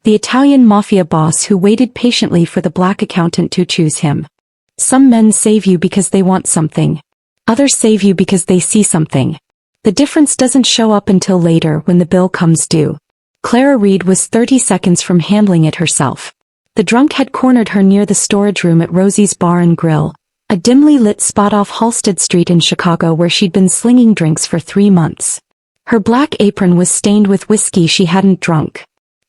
the Italian mafia boss who waited patiently for the black accountant to choose him. Some men save you because they want something. Others save you because they see something. The difference doesn't show up until later when the bill comes due. Clara Reed was 30 seconds from handling it herself. The drunk had cornered her near the storage room at Rosie's Bar and Grill, a dimly lit spot off Halsted Street in Chicago where she'd been slinging drinks for 3 months. Her black apron was stained with whiskey she hadn't drunk.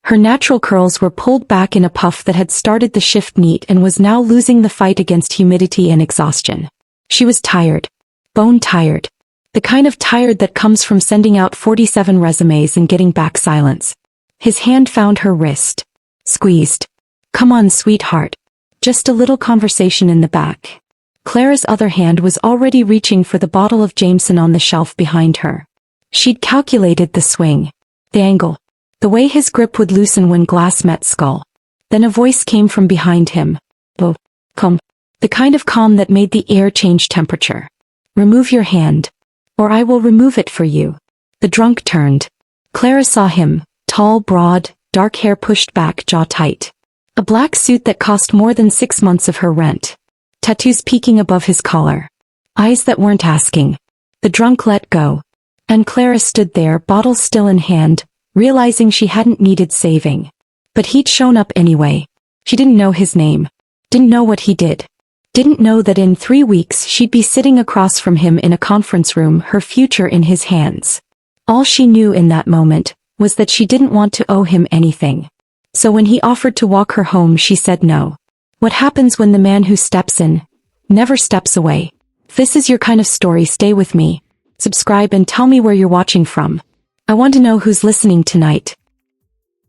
Her natural curls were pulled back in a puff that had started the shift neat and was now losing the fight against humidity and exhaustion. She was tired. Bone tired. The kind of tired that comes from sending out 47 resumes and getting back silence. His hand found her wrist. Squeezed. Come on, sweetheart. Just a little conversation in the back. Clara's other hand was already reaching for the bottle of Jameson on the shelf behind her. She'd calculated the swing. The angle. The way his grip would loosen when glass met skull. Then a voice came from behind him. Oh, calm. The kind of calm that made the air change temperature. Remove your hand. Or I will remove it for you. The drunk turned. Clara saw him, tall, broad, dark hair pushed back, jaw tight. A black suit that cost more than 6 months of her rent. Tattoos peeking above his collar. Eyes that weren't asking. The drunk let go. And Clara stood there, bottle still in hand, realizing she hadn't needed saving. But he'd shown up anyway. She didn't know his name. Didn't know what he did. Didn't know that in 3 weeks she'd be sitting across from him in a conference room, her future in his hands. All she knew in that moment was that she didn't want to owe him anything. So when he offered to walk her home, she said no. What happens when the man who steps in never steps away? If this is your kind of story, stay with me. Subscribe and tell me where you're watching from. I want to know who's listening tonight.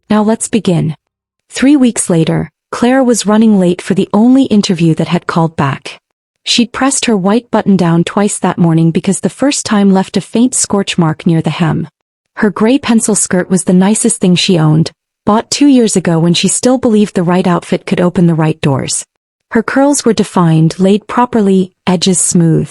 Now let's begin. 3 weeks later, Clara was running late for the only interview that had called back. She'd pressed her white button down twice that morning because the first time left a faint scorch mark near the hem. Her gray pencil skirt was the nicest thing she owned, bought 2 years ago when she still believed the right outfit could open the right doors. Her curls were defined, laid properly, edges smooth.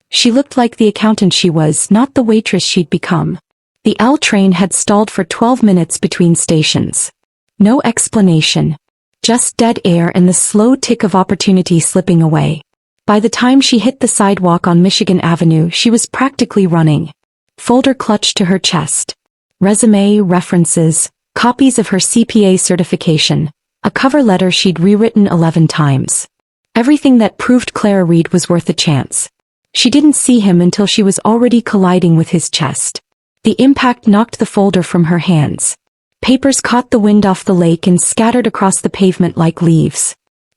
She looked like the accountant she was, not the waitress she'd become. The L train had stalled for 12 minutes between stations. No explanation. Just dead air and the slow tick of opportunity slipping away. By the time she hit the sidewalk on Michigan Avenue, she was practically running. Folder clutched to her chest. Resume, references, copies of her CPA certification, a cover letter she'd rewritten 11 times. Everything that proved Clara Reed was worth a chance. She didn't see him until she was already colliding with his chest. The impact knocked the folder from her hands. Papers caught the wind off the lake and scattered across the pavement like leaves.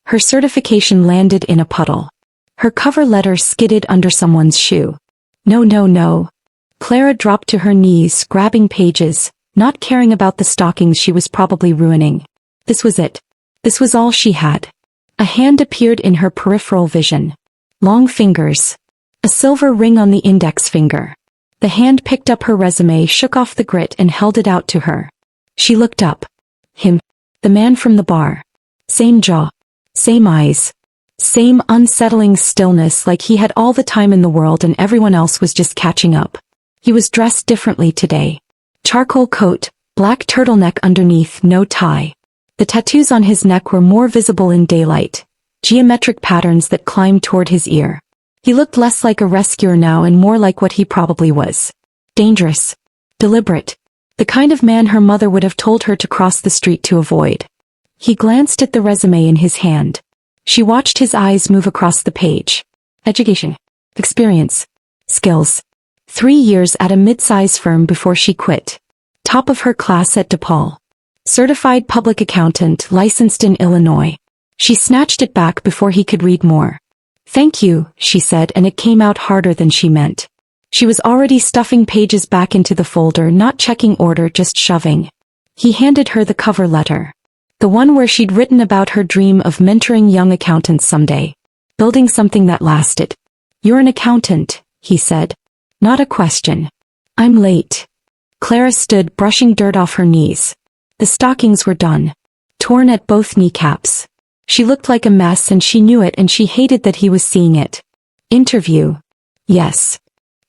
Her certification landed in a puddle. Her cover letter skidded under someone's shoe. No, no, no. Clara dropped to her knees, grabbing pages, not caring about the stockings she was probably ruining. This was it. This was all she had. A hand appeared in her peripheral vision. Long fingers. A silver ring on the index finger. The hand picked up her resume, shook off the grit and held it out to her. She looked up. Him. The man from the bar. Same jaw. Same eyes. Same unsettling stillness, like he had all the time in the world and everyone else was just catching up. He was dressed differently today. Charcoal coat, black turtleneck underneath, no tie. The tattoos on his neck were more visible in daylight. Geometric patterns that climbed toward his ear. He looked less like a rescuer now and more like what he probably was. Dangerous. Deliberate. The kind of man her mother would have told her to cross the street to avoid. He glanced at the resume in his hand. She watched his eyes move across the page. Education. Experience. Skills. 3 years at a mid-size firm before she quit. Top of her class at DePaul. Certified public accountant, licensed in Illinois. She snatched it back before he could read more. Thank you, she said, and it came out harder than she meant. She was already stuffing pages back into the folder, not checking order, just shoving. He handed her the cover letter. The one where she'd written about her dream of mentoring young accountants someday. Building something that lasted. You're an accountant, he said. Not a question. I'm late. Clara stood, brushing dirt off her knees. The stockings were done. Torn at both kneecaps. She looked like a mess and she knew it and she hated that he was seeing it. Interview. Yes.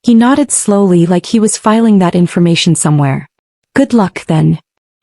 He nodded slowly like he was filing that information somewhere. Good luck then.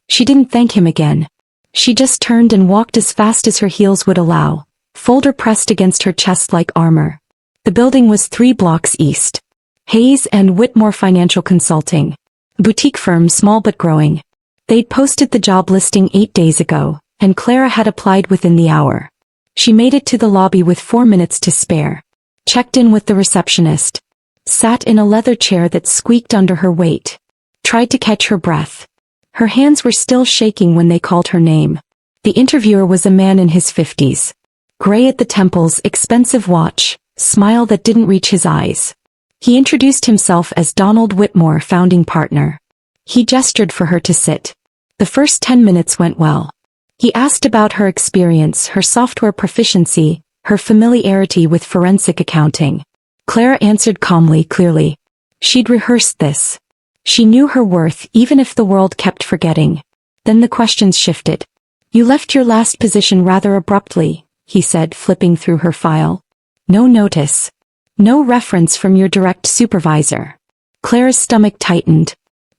She didn't thank him again. She just turned and walked as fast as her heels would allow, folder pressed against her chest like armor. The building was 3 blocks east. Hayes and Whitmore Financial Consulting. A boutique firm, small but growing. They'd posted the job listing 8 days ago, and Clara had applied within the hour. She made it to the lobby with 4 minutes to spare. Checked in with the receptionist. Sat in a leather chair that squeaked under her weight. Tried to catch her breath. Her hands were still shaking when they called her name. The interviewer was a man in his 50s. Gray at the temples, expensive watch, smile that didn't reach his eyes. He introduced himself as Donald Whitmore, founding partner. He gestured for her to sit. The first 10 minutes went well. He asked about her experience, her software proficiency, her familiarity with forensic accounting. Clara answered calmly, clearly. She'd rehearsed this. She knew her worth even if the world kept forgetting. Then the questions shifted. You left your last position rather abruptly, he said, flipping through her file. No notice. No reference from your direct supervisor. Clara's stomach tightened.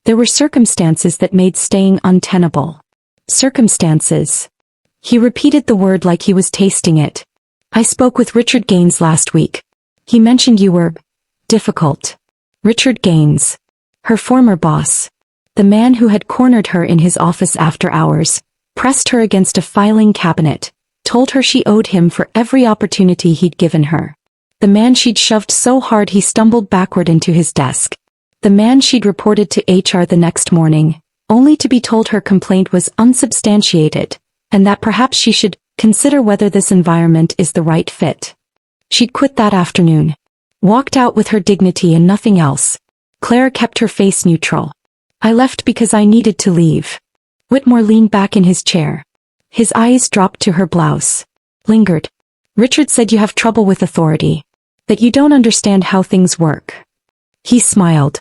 There were circumstances that made staying untenable. Circumstances. He repeated the word like he was tasting it. I spoke with Richard Gaines last week. He mentioned you were difficult. Richard Gaines. Her former boss. The man who had cornered her in his office after hours, pressed her against a filing cabinet, told her she owed him for every opportunity he'd given her. The man she'd shoved so hard he stumbled backward into his desk. The man she'd reported to HR the next morning, only to be told her complaint was unsubstantiated, and that perhaps she should consider whether this environment is the right fit. She'd quit that afternoon. Walked out with her dignity and nothing else. Clara kept her face neutral. I left because I needed to leave. Whitmore leaned back in his chair. His eyes dropped to her blouse. Lingered. Richard said you have trouble with authority. That you don't understand how things work. He smiled.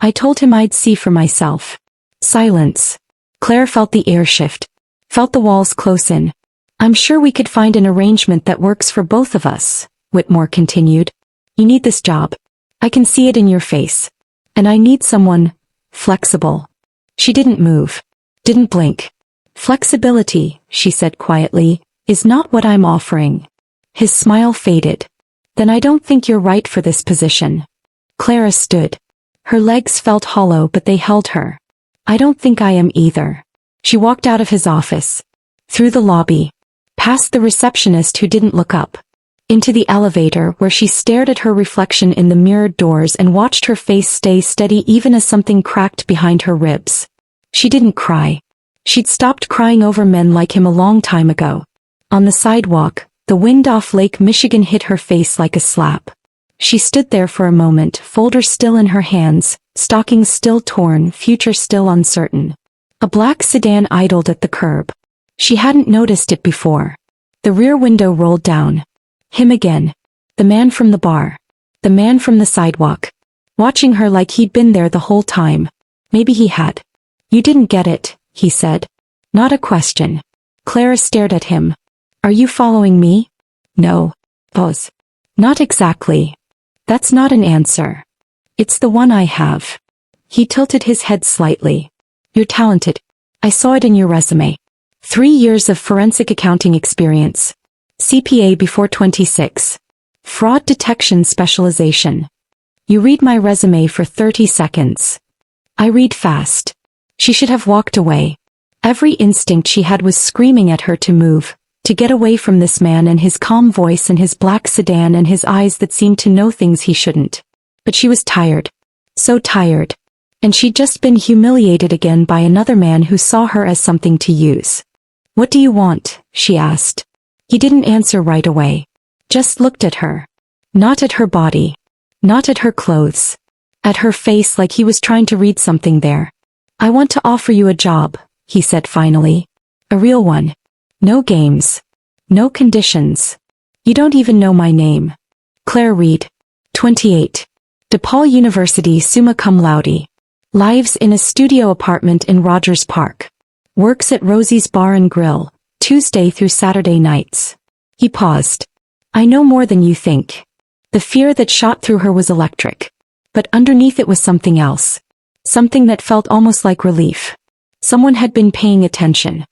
I told him I'd see for myself. Silence. Claire felt the air shift. Felt the walls close in. I'm sure we could find an arrangement that works for both of us, Whitmore continued. You need this job. I can see it in your face. And I need someone flexible. She didn't move. Didn't blink. Flexibility, she said quietly, is not what I'm offering. His smile faded. Then I don't think you're right for this position. Clara stood. Her legs felt hollow but they held her. I don't think I am either. She walked out of his office. Through the lobby. Past the receptionist who didn't look up. Into the elevator where she stared at her reflection in the mirrored doors and watched her face stay steady even as something cracked behind her ribs. She didn't cry. She'd stopped crying over men like him a long time ago. On the sidewalk, the wind off Lake Michigan hit her face like a slap. She stood there for a moment, folder still in her hands, stockings still torn, future still uncertain. A black sedan idled at the curb. She hadn't noticed it before. The rear window rolled down. Him again. The man from the bar. The man from the sidewalk. Watching her like he'd been there the whole time. Maybe he had. You didn't get it, he said. Not a question. Clara stared at him. Are you following me? No. Boz. Not exactly. That's not an answer. It's the one I have. He tilted his head slightly. You're talented. I saw it in your resume. 3 years of forensic accounting experience. CPA before 26. Fraud detection specialization. You read my resume for 30 seconds. I read fast. She should have walked away. Every instinct she had was screaming at her to move, to get away from this man and his calm voice and his black sedan and his eyes that seemed to know things he shouldn't. But she was tired. So tired. And she'd just been humiliated again by another man who saw her as something to use. What do you want? She asked. He didn't answer right away. Just looked at her. Not at her body. Not at her clothes. At her face like he was trying to read something there. I want to offer you a job, he said finally. A real one. No games. No conditions. You don't even know my name. Claire Reed. 28. DePaul University summa cum laude. Lives in a studio apartment in Rogers Park. Works at Rosie's Bar and Grill, Tuesday through Saturday nights. He paused. I know more than you think. The fear that shot through her was electric. But underneath it was something else. Something that felt almost like relief. Someone had been paying attention.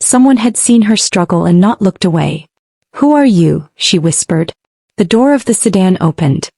Someone had seen her struggle and not looked away. "Who are you?" she whispered. The door of the sedan opened.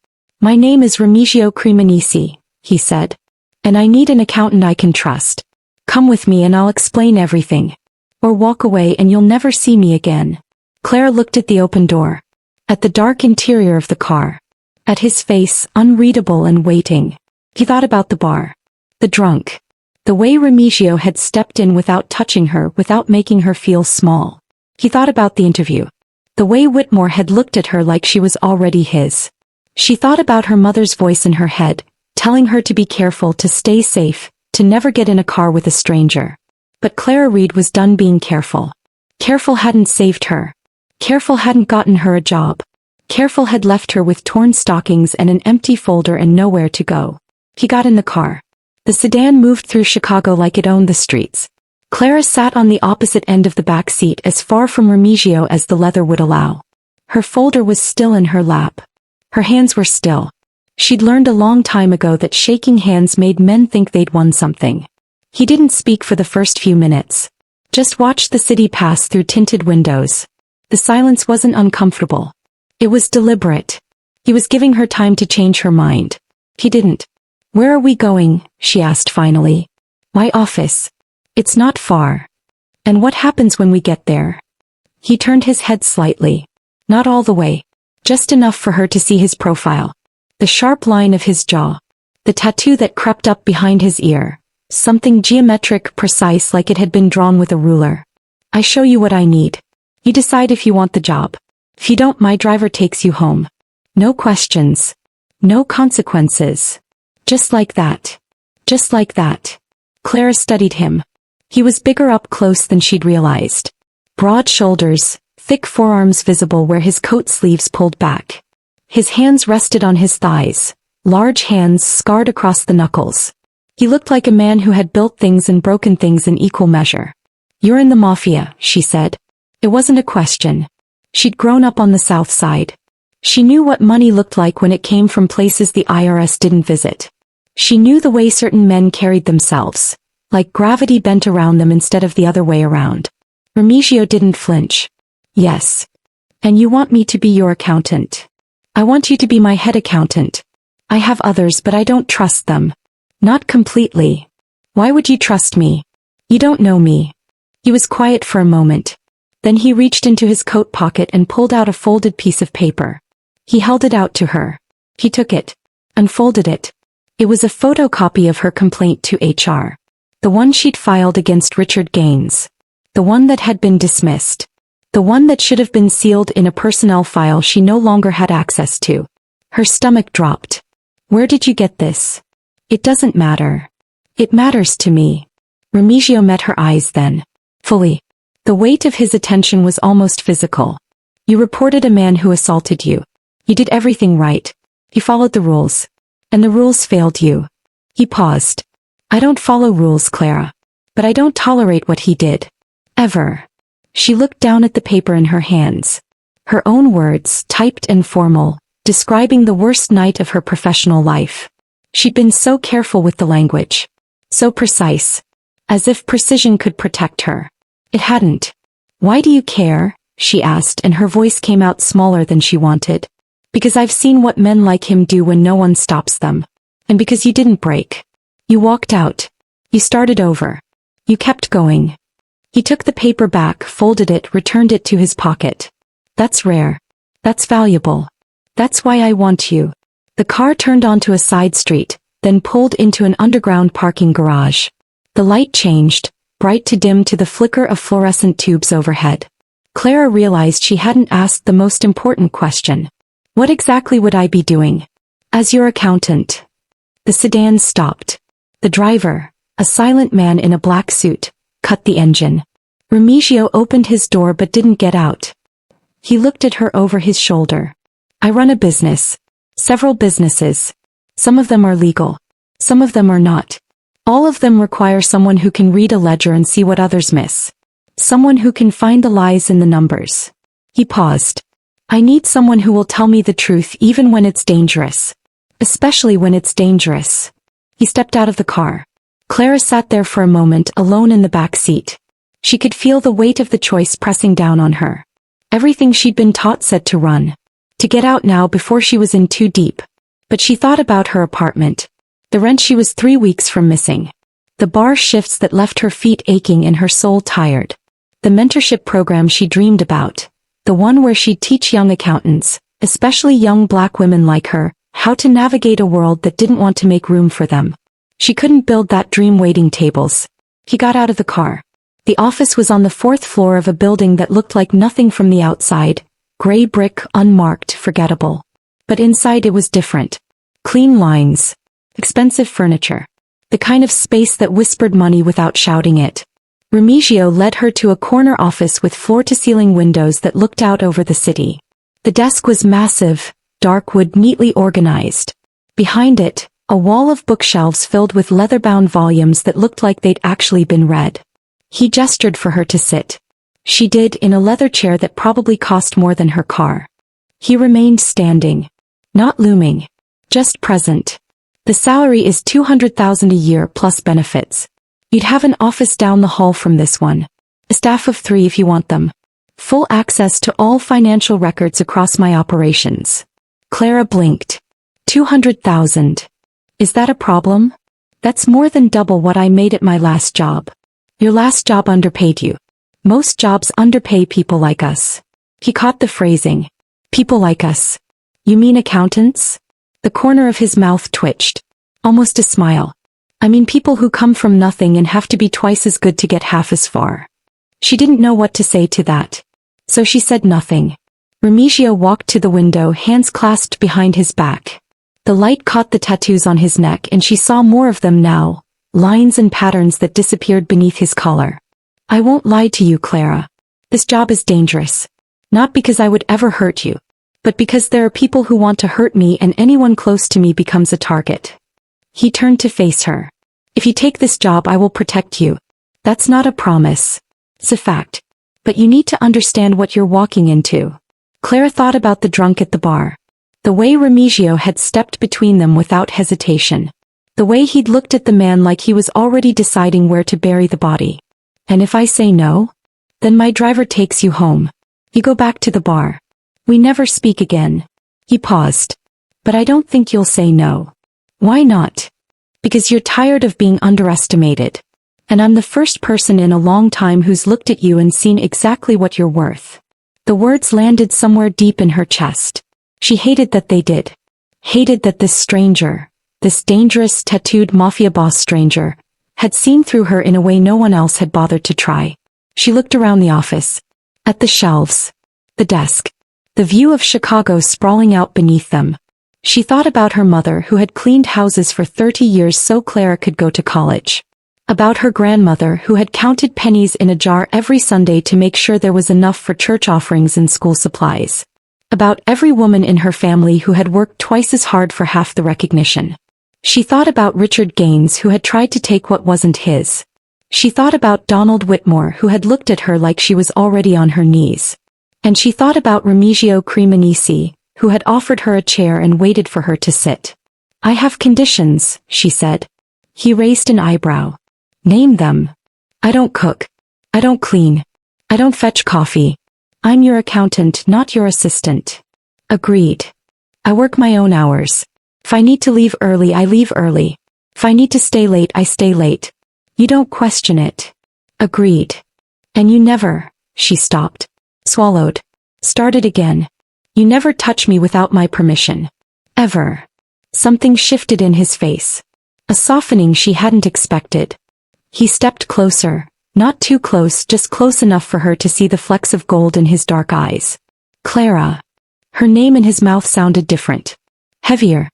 "My name is Remigio Cremonesi," he said. "And I need an accountant I can trust. Come with me and I'll explain everything. Or walk away and you'll never see me again." Clara looked at the open door. At the dark interior of the car. At his face, unreadable and waiting. He thought about the bar. The drunk. The way Remigio had stepped in without touching her, without making her feel small. He thought about the interview. The way Whitmore had looked at her like she was already his. She thought about her mother's voice in her head, telling her to be careful, to stay safe, to never get in a car with a stranger. But Clara Reed was done being careful. Careful hadn't saved her. Careful hadn't gotten her a job. Careful had left her with torn stockings and an empty folder and nowhere to go. He got in the car. The sedan moved through Chicago like it owned the streets. Clara sat on the opposite end of the back seat, as far from Remigio as the leather would allow. Her folder was still in her lap. Her hands were still. She'd learned a long time ago that shaking hands made men think they'd won something. He didn't speak for the first few minutes. Just watched the city pass through tinted windows. The silence wasn't uncomfortable. It was deliberate. He was giving her time to change her mind. He didn't. "Where are we going?" she asked finally. "My office. It's not far." "And what happens when we get there?" He turned his head slightly. Not all the way. Just enough for her to see his profile. The sharp line of his jaw. The tattoo that crept up behind his ear. Something geometric, precise, like it had been drawn with a ruler. "I show you what I need. You decide if you want the job. If you don't, my driver takes you home. No questions. No consequences. Just like that. Just like that." Clara studied him. He was bigger up close than she'd realized. Broad shoulders, thick forearms visible where his coat sleeves pulled back. His hands rested on his thighs, large hands scarred across the knuckles. He looked like a man who had built things and broken things in equal measure. "You're in the Mafia," she said. It wasn't a question. She'd grown up on the South Side. She knew what money looked like when it came from places the IRS didn't visit. She knew the way certain men carried themselves, like gravity bent around them instead of the other way around. Remigio didn't flinch. "Yes. And you want me to be your accountant?" "I want you to be my head accountant. I have others, but I don't trust them." "Not completely." "Why would you trust me? You don't know me." He was quiet for a moment. Then he reached into his coat pocket and pulled out a folded piece of paper. He held it out to her. He took it. Unfolded it. It was a photocopy of her complaint to HR. The one she'd filed against Richard Gaines. The one that had been dismissed. The one that should have been sealed in a personnel file she no longer had access to. Her stomach dropped. "Where did you get this?" "It doesn't matter." "It matters to me." Remigio met her eyes then. Fully. The weight of his attention was almost physical. "You reported a man who assaulted you. You did everything right. You followed the rules. And the rules failed you." He paused. "I don't follow rules, Clara. But I don't tolerate what he did. Ever." She looked down at the paper in her hands. Her own words, typed and formal, describing the worst night of her professional life. She'd been so careful with the language. So precise. As if precision could protect her. It hadn't. "Why do you care?" she asked, and her voice came out smaller than she wanted. "Because I've seen what men like him do when no one stops them. And because you didn't break. You walked out. You started over. You kept going." He took the paper back, folded it, returned it to his pocket. "That's rare. That's valuable. That's why I want you." The car turned onto a side street, then pulled into an underground parking garage. The light changed, bright to dim to the flicker of fluorescent tubes overhead. Clara realized she hadn't asked the most important question. What exactly would I be doing? "As your accountant." The sedan stopped. The driver, a silent man in a black suit, cut the engine. Remigio opened his door but didn't get out. He looked at her over his shoulder. "I run a business. Several businesses. Some of them are legal. Some of them are not. All of them require someone who can read a ledger and see what others miss. Someone who can find the lies in the numbers." He paused. "I need someone who will tell me the truth even when it's dangerous. Especially when it's dangerous." He stepped out of the car. Clara sat there for a moment alone in the back seat. She could feel the weight of the choice pressing down on her. Everything she'd been taught said to run. To get out now before she was in too deep. But she thought about her apartment. The rent she was 3 weeks from missing. The bar shifts that left her feet aching and her soul tired. The mentorship program she dreamed about. The one where she'd teach young accountants, especially young black women like her, how to navigate a world that didn't want to make room for them. She couldn't build that dream waiting tables. He got out of the car. The office was on the 4th floor of a building that looked like nothing from the outside. Gray brick, unmarked, forgettable. But inside it was different. Clean lines. Expensive furniture. The kind of space that whispered money without shouting it. Remigio led her to a corner office with floor-to-ceiling windows that looked out over the city. The desk was massive, dark wood neatly organized. Behind it, a wall of bookshelves filled with leather-bound volumes that looked like they'd actually been read. He gestured for her to sit. She did, in a leather chair that probably cost more than her car. He remained standing. Not looming. Just present. The salary is $200,000 a year plus benefits. You'd have an office down the hall from this one. A staff of 3 if you want them. Full access to all financial records across my operations. Clara blinked. 200,000. Is that a problem? That's more than double what I made at my last job. Your last job underpaid you. Most jobs underpay people like us. He caught the phrasing. People like us. You mean accountants? The corner of his mouth twitched. Almost a smile. I mean people who come from nothing and have to be twice as good to get half as far. She didn't know what to say to that. So she said nothing. Remigio walked to the window, hands clasped behind his back. The light caught the tattoos on his neck and she saw more of them now. Lines and patterns that disappeared beneath his collar. I won't lie to you, Clara. This job is dangerous. Not because I would ever hurt you. But because there are people who want to hurt me and anyone close to me becomes a target. He turned to face her. If you take this job I will protect you. That's not a promise. It's a fact. But you need to understand what you're walking into. Clara thought about the drunk at the bar. The way Remigio had stepped between them without hesitation. The way he'd looked at the man like he was already deciding where to bury the body. And if I say no? Then my driver takes you home. You go back to the bar. We never speak again. He paused. But I don't think you'll say no. Why not? Because you're tired of being underestimated. And I'm the first person in a long time who's looked at you and seen exactly what you're worth. The words landed somewhere deep in her chest. She hated that they did. Hated that this stranger, this dangerous tattooed mafia boss stranger, had seen through her in a way no one else had bothered to try. She looked around the office. At the shelves. The desk. The view of Chicago sprawling out beneath them. She thought about her mother who had cleaned houses for 30 years so Clara could go to college. About her grandmother who had counted pennies in a jar every Sunday to make sure there was enough for church offerings and school supplies. About every woman in her family who had worked twice as hard for half the recognition. She thought about Richard Gaines who had tried to take what wasn't his. She thought about Donald Whitmore who had looked at her like she was already on her knees. And she thought about Remigio Cremonesi, who had offered her a chair and waited for her to sit. I have conditions, she said. He raised an eyebrow. Name them. I don't cook. I don't clean. I don't fetch coffee. I'm your accountant, not your assistant. Agreed. I work my own hours. If I need to leave early, I leave early. If I need to stay late, I stay late. You don't question it. Agreed. And you never, she stopped. Swallowed. Started again. You never touch me without my permission. Ever. Something shifted in his face. A softening she hadn't expected. He stepped closer, not too close, just close enough for her to see the flecks of gold in his dark eyes. Clara. Her name in his mouth sounded different. Heavier.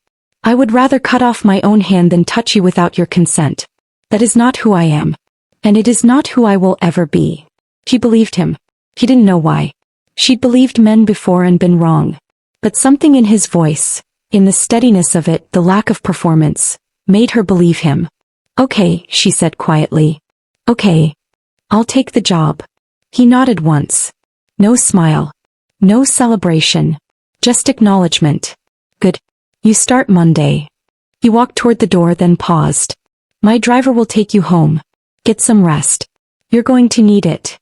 I would rather cut off my own hand than touch you without your consent. That is not who I am. And it is not who I will ever be. She believed him. He didn't know why. She'd believed men before and been wrong. But something in his voice, in the steadiness of it, the lack of performance, made her believe him. Okay, she said quietly. Okay. I'll take the job. He nodded once. No smile. No celebration. Just acknowledgement. Good. You start Monday. He walked toward the door then paused. My driver will take you home. Get some rest. You're going to need it.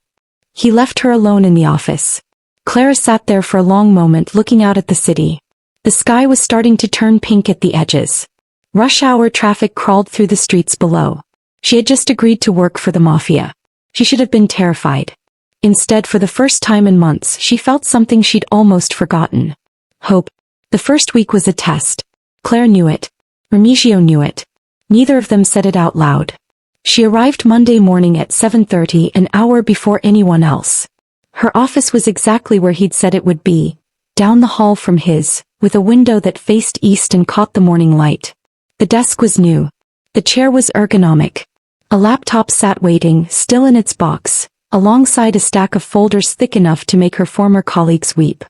He left her alone in the office. Clara sat there for a long moment looking out at the city. The sky was starting to turn pink at the edges. Rush hour traffic crawled through the streets below. She had just agreed to work for the Mafia. She should have been terrified. Instead, for the first time in months, she felt something she'd almost forgotten. Hope. The first week was a test. Claire knew it. Remigio knew it. Neither of them said it out loud. She arrived Monday morning at 7:30, an hour before anyone else. Her office was exactly where he'd said it would be, down the hall from his, with a window that faced east and caught the morning light. The desk was new. The chair was ergonomic. A laptop sat waiting, still in its box, alongside a stack of folders thick enough to make her former colleagues weep.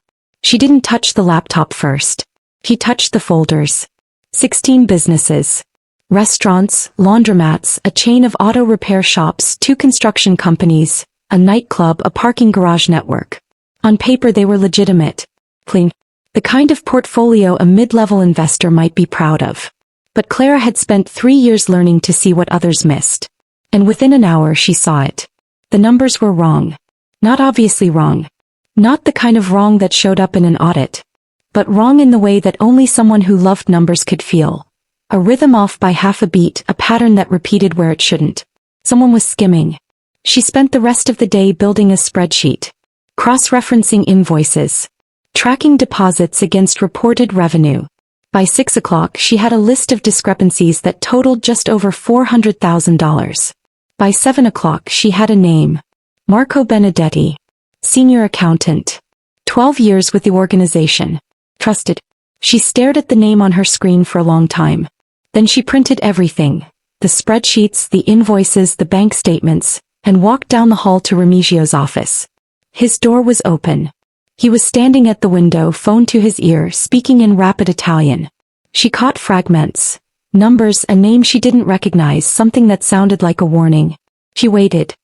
She didn't touch the laptop first. He touched the folders. 16 businesses. Restaurants, laundromats, a chain of auto repair shops, 2 construction companies, a nightclub, a parking garage network. On paper they were legitimate. Clean. The kind of portfolio a mid-level investor might be proud of. But Clara had spent 3 years learning to see what others missed. And within an hour she saw it. The numbers were wrong. Not obviously wrong. Not the kind of wrong that showed up in an audit. But wrong in the way that only someone who loved numbers could feel. A rhythm off by half a beat, a pattern that repeated where it shouldn't. Someone was skimming. She spent the rest of the day building a spreadsheet. Cross-referencing invoices. Tracking deposits against reported revenue. By 6 o'clock she had a list of discrepancies that totaled just over $400,000. By 7 o'clock she had a name. Marco Benedetti. Senior accountant. 12 years with the organization. Trusted. She stared at the name on her screen for a long time. Then she printed everything. The spreadsheets, the invoices, the bank statements, and walked down the hall to Remigio's office. His door was open. He was standing at the window, phone to his ear, speaking in rapid Italian. She caught fragments. Numbers, a name she didn't recognize, something that sounded like a warning. She waited.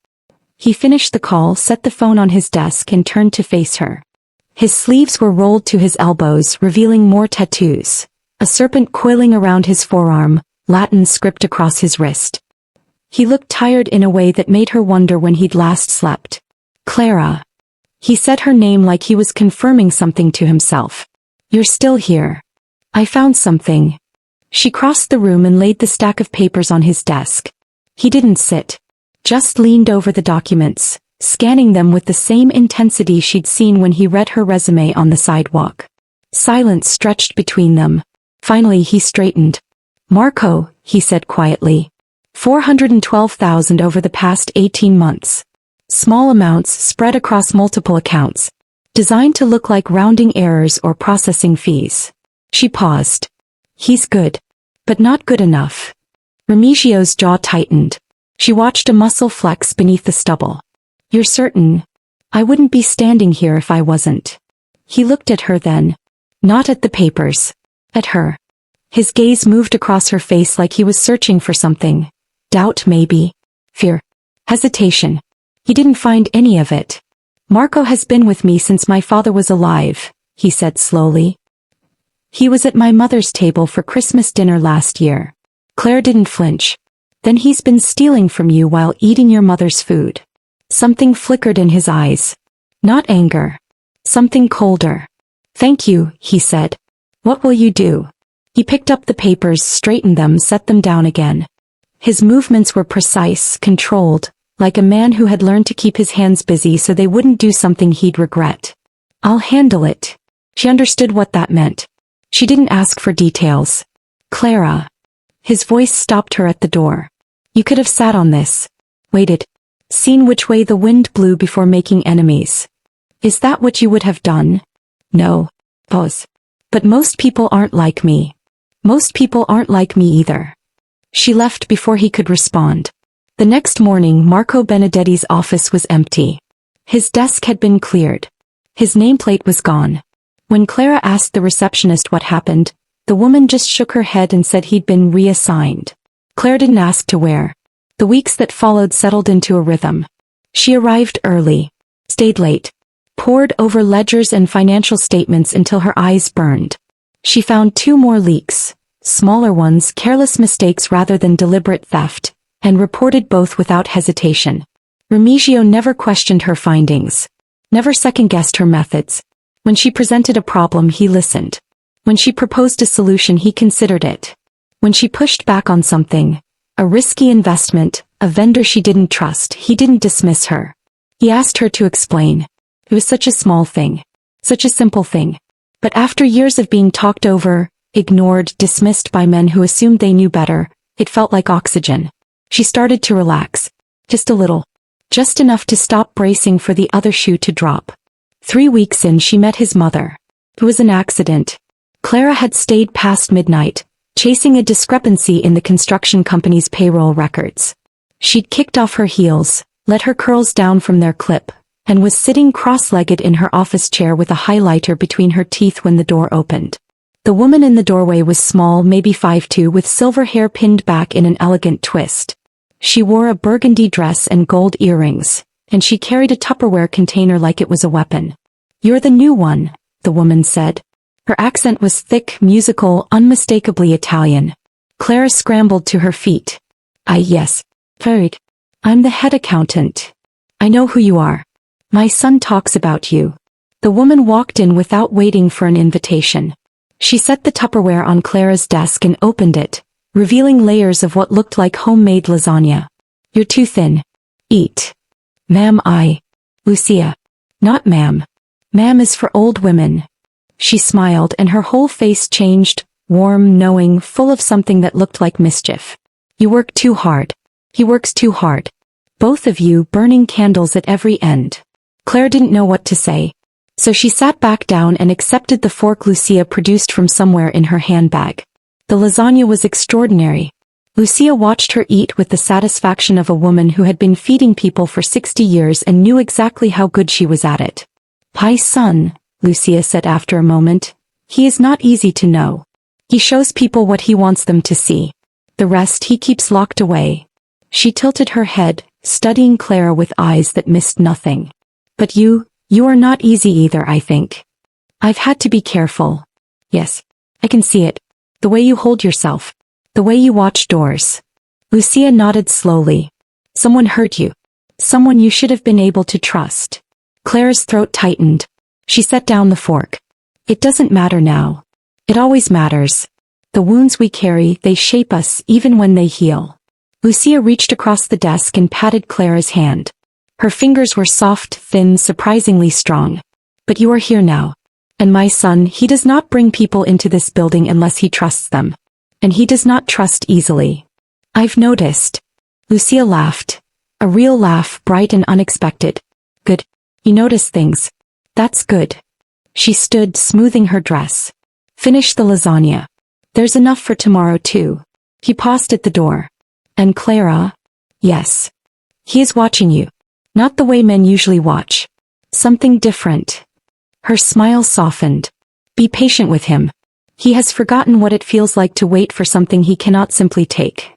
He finished the call, set the phone on his desk and turned to face her. His sleeves were rolled to his elbows, revealing more tattoos. A serpent coiling around his forearm, Latin script across his wrist. He looked tired in a way that made her wonder when he'd last slept. Clara. He said her name like he was confirming something to himself. You're still here. I found something. She crossed the room and laid the stack of papers on his desk. He didn't sit. Just leaned over the documents, scanning them with the same intensity she'd seen when he read her resume on the sidewalk. Silence stretched between them. Finally he straightened. Marco, he said quietly. $412,000 over the past 18 months. Small amounts spread across multiple accounts. Designed to look like rounding errors or processing fees. She paused. He's good. But not good enough. Remigio's jaw tightened. She watched a muscle flex beneath the stubble. You're certain? I wouldn't be standing here if I wasn't. He looked at her then. Not at the papers. At her. His gaze moved across her face like he was searching for something. Doubt maybe. Fear. Hesitation. He didn't find any of it. Marco has been with me since my father was alive, he said slowly. He was at my mother's table for Christmas dinner last year. Claire didn't flinch. Then he's been stealing from you while eating your mother's food. Something flickered in his eyes. Not anger. Something colder. Thank you, he said. What will you do? He picked up the papers, straightened them, set them down again. His movements were precise, controlled, like a man who had learned to keep his hands busy so they wouldn't do something he'd regret. I'll handle it. She understood what that meant. She didn't ask for details. Clara. His voice stopped her at the door. You could have sat on this. Waited. Seen which way the wind blew before making enemies. Is that what you would have done? No. Pause. But most people aren't like me. Most people aren't like me either. She left before he could respond. The next morning Marco Benedetti's office was empty. His desk had been cleared. His nameplate was gone. When Clara asked the receptionist what happened, the woman just shook her head and said he'd been reassigned. Claire didn't ask to where. The weeks that followed settled into a rhythm. She arrived early, stayed late, pored over ledgers and financial statements until her eyes burned. She found 2 more leaks, smaller ones, careless mistakes rather than deliberate theft, and reported both without hesitation. Remigio never questioned her findings. Never second-guessed her methods. When she presented a problem, he listened. When she proposed a solution, he considered it. When she pushed back on something, a risky investment, a vendor she didn't trust, he didn't dismiss her. He asked her to explain. It was such a small thing. Such a simple thing. But after years of being talked over, ignored, dismissed by men who assumed they knew better, it felt like oxygen. She started to relax. Just a little. Just enough to stop bracing for the other shoe to drop. 3 weeks in, she met his mother. It was an accident. Clara had stayed past midnight, chasing a discrepancy in the construction company's payroll records. She'd kicked off her heels, let her curls down from their clip, and was sitting cross-legged in her office chair with a highlighter between her teeth when the door opened. The woman in the doorway was small, maybe 5'2", with silver hair pinned back in an elegant twist. She wore a burgundy dress and gold earrings, and she carried a Tupperware container like it was a weapon. "You're the new one," the woman said. Her accent was thick, musical, unmistakably Italian. Clara scrambled to her feet. Yes. Farid. I'm the head accountant. I know who you are. My son talks about you." The woman walked in without waiting for an invitation. She set the Tupperware on Clara's desk and opened it, revealing layers of what looked like homemade lasagna. "You're too thin. Eat." "Ma'am, Lucia." "Not ma'am. Ma'am is for old women." She smiled and her whole face changed, warm, knowing, full of something that looked like mischief. "You work too hard. He works too hard. Both of you burning candles at every end." Claire didn't know what to say. So she sat back down and accepted the fork Lucia produced from somewhere in her handbag. The lasagna was extraordinary. Lucia watched her eat with the satisfaction of a woman who had been feeding people for 60 years and knew exactly how good she was at it. "Pie's son," Lucia said after a moment. "He is not easy to know. He shows people what he wants them to see. The rest he keeps locked away." She tilted her head, studying Clara with eyes that missed nothing. "But you are not easy either, I think. I've had to be careful." "Yes. I can see it. The way you hold yourself. The way you watch doors." Lucia nodded slowly. "Someone hurt you. Someone you should have been able to trust." Clara's throat tightened. She set down the fork. "It doesn't matter now. It always matters. The wounds we carry, they shape us even when they heal." Lucia reached across the desk and patted Clara's hand. Her fingers were soft, thin, surprisingly strong. "But you are here now. And my son, he does not bring people into this building unless he trusts them. And he does not trust easily. I've noticed." Lucia laughed. A real laugh, bright and unexpected. "Good. You notice things. That's good." She stood, smoothing her dress. "Finish the lasagna. There's enough for tomorrow too." He paused at the door. "And Clara?" "Yes. He is watching you. Not the way men usually watch. Something different." Her smile softened. "Be patient with him. He has forgotten what it feels like to wait for something he cannot simply take."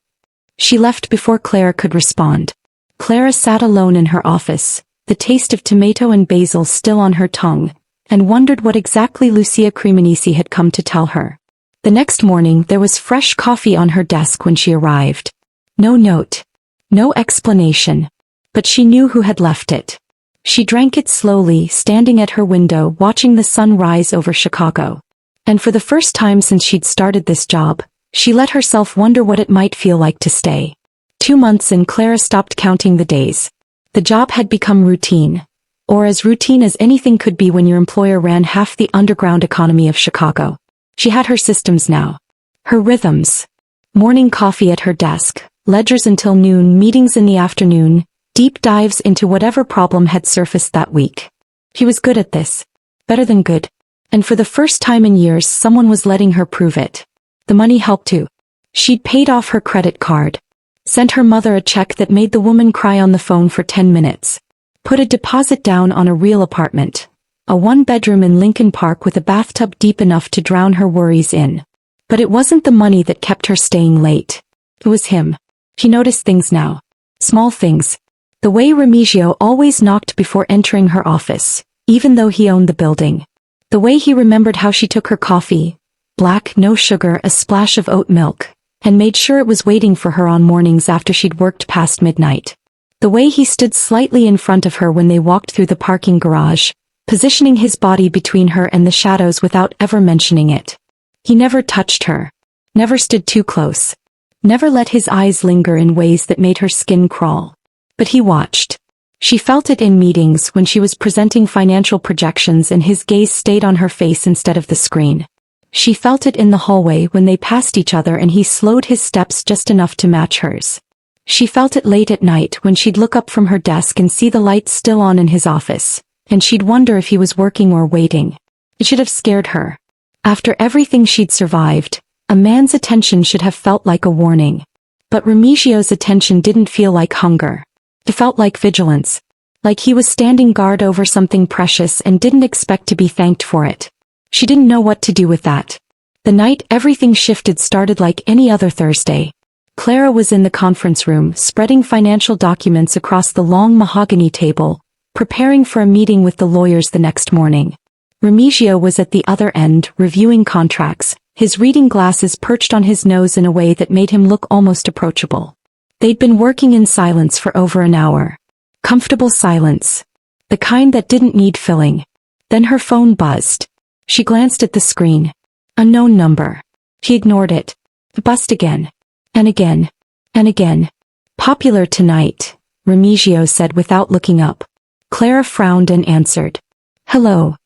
She left before Clara could respond. Clara sat alone in her office, the taste of tomato and basil still on her tongue, and wondered what exactly Lucia Cremonesi had come to tell her. The next morning there was fresh coffee on her desk when she arrived. No note. No explanation. But she knew who had left it. She drank it slowly, standing at her window watching the sun rise over Chicago. And for the first time since she'd started this job, she let herself wonder what it might feel like to stay. 2 months in, Clara stopped counting the days. The job had become routine. Or as routine as anything could be when your employer ran half the underground economy of Chicago. She had her systems now. Her rhythms. Morning coffee at her desk, ledgers until noon, meetings in the afternoon, deep dives into whatever problem had surfaced that week. She was good at this. Better than good. And for the first time in years, someone was letting her prove it. The money helped too. She'd paid off her credit card. Sent her mother a check that made the woman cry on the phone for 10 minutes. Put a deposit down on a real apartment. A 1-bedroom in Lincoln Park with a bathtub deep enough to drown her worries in. But it wasn't the money that kept her staying late. It was him. She noticed things now. Small things. The way Remigio always knocked before entering her office, even though he owned the building. The way he remembered how she took her coffee, black, no sugar, a splash of oat milk, and made sure it was waiting for her on mornings after she'd worked past midnight. The way he stood slightly in front of her when they walked through the parking garage, positioning his body between her and the shadows without ever mentioning it. He never touched her. Never stood too close. Never let his eyes linger in ways that made her skin crawl. But he watched. She felt it in meetings when she was presenting financial projections and his gaze stayed on her face instead of the screen. She felt it in the hallway when they passed each other and he slowed his steps just enough to match hers. She felt it late at night when she'd look up from her desk and see the lights still on in his office, and she'd wonder if he was working or waiting. It should have scared her. After everything she'd survived, a man's attention should have felt like a warning. But Remigio's attention didn't feel like hunger. It felt like vigilance. Like he was standing guard over something precious and didn't expect to be thanked for it. She didn't know what to do with that. The night everything shifted started like any other Thursday. Clara was in the conference room, spreading financial documents across the long mahogany table, preparing for a meeting with the lawyers the next morning. Remigio was at the other end, reviewing contracts, his reading glasses perched on his nose in a way that made him look almost approachable. They'd been working in silence for over an hour. Comfortable silence. The kind that didn't need filling. Then her phone buzzed. She glanced at the screen. Unknown number. She ignored it. It buzzed again. And again. And again. Popular tonight, Remigio said without looking up. Clara frowned and answered. Hello.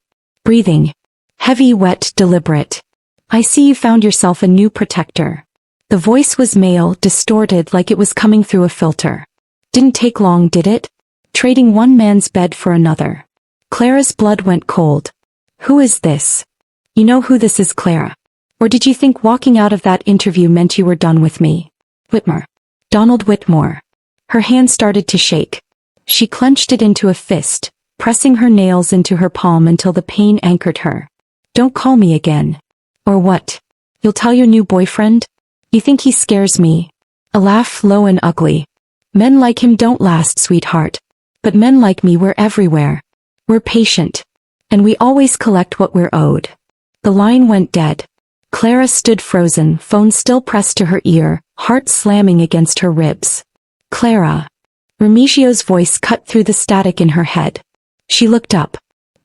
Breathing. Heavy, wet, deliberate. I see you found yourself a new protector. The voice was male, distorted like it was coming through a filter. Didn't take long, did it? Trading one man's bed for another. Clara's blood went cold. Who is this? You know who this is, Clara. Or did you think walking out of that interview meant you were done with me? Whitmore. Donald Whitmore. Her hand started to shake. She clenched it into a fist, pressing her nails into her palm until the pain anchored her. Don't call me again. Or what? You'll tell your new boyfriend? You think he scares me? A laugh low and ugly. Men like him don't last, sweetheart. But men like me, we're everywhere. We're patient. And we always collect what we're owed. The line went dead. Clara stood frozen, phone still pressed to her ear, heart slamming against her ribs. Clara. Remigio's voice cut through the static in her head. She looked up.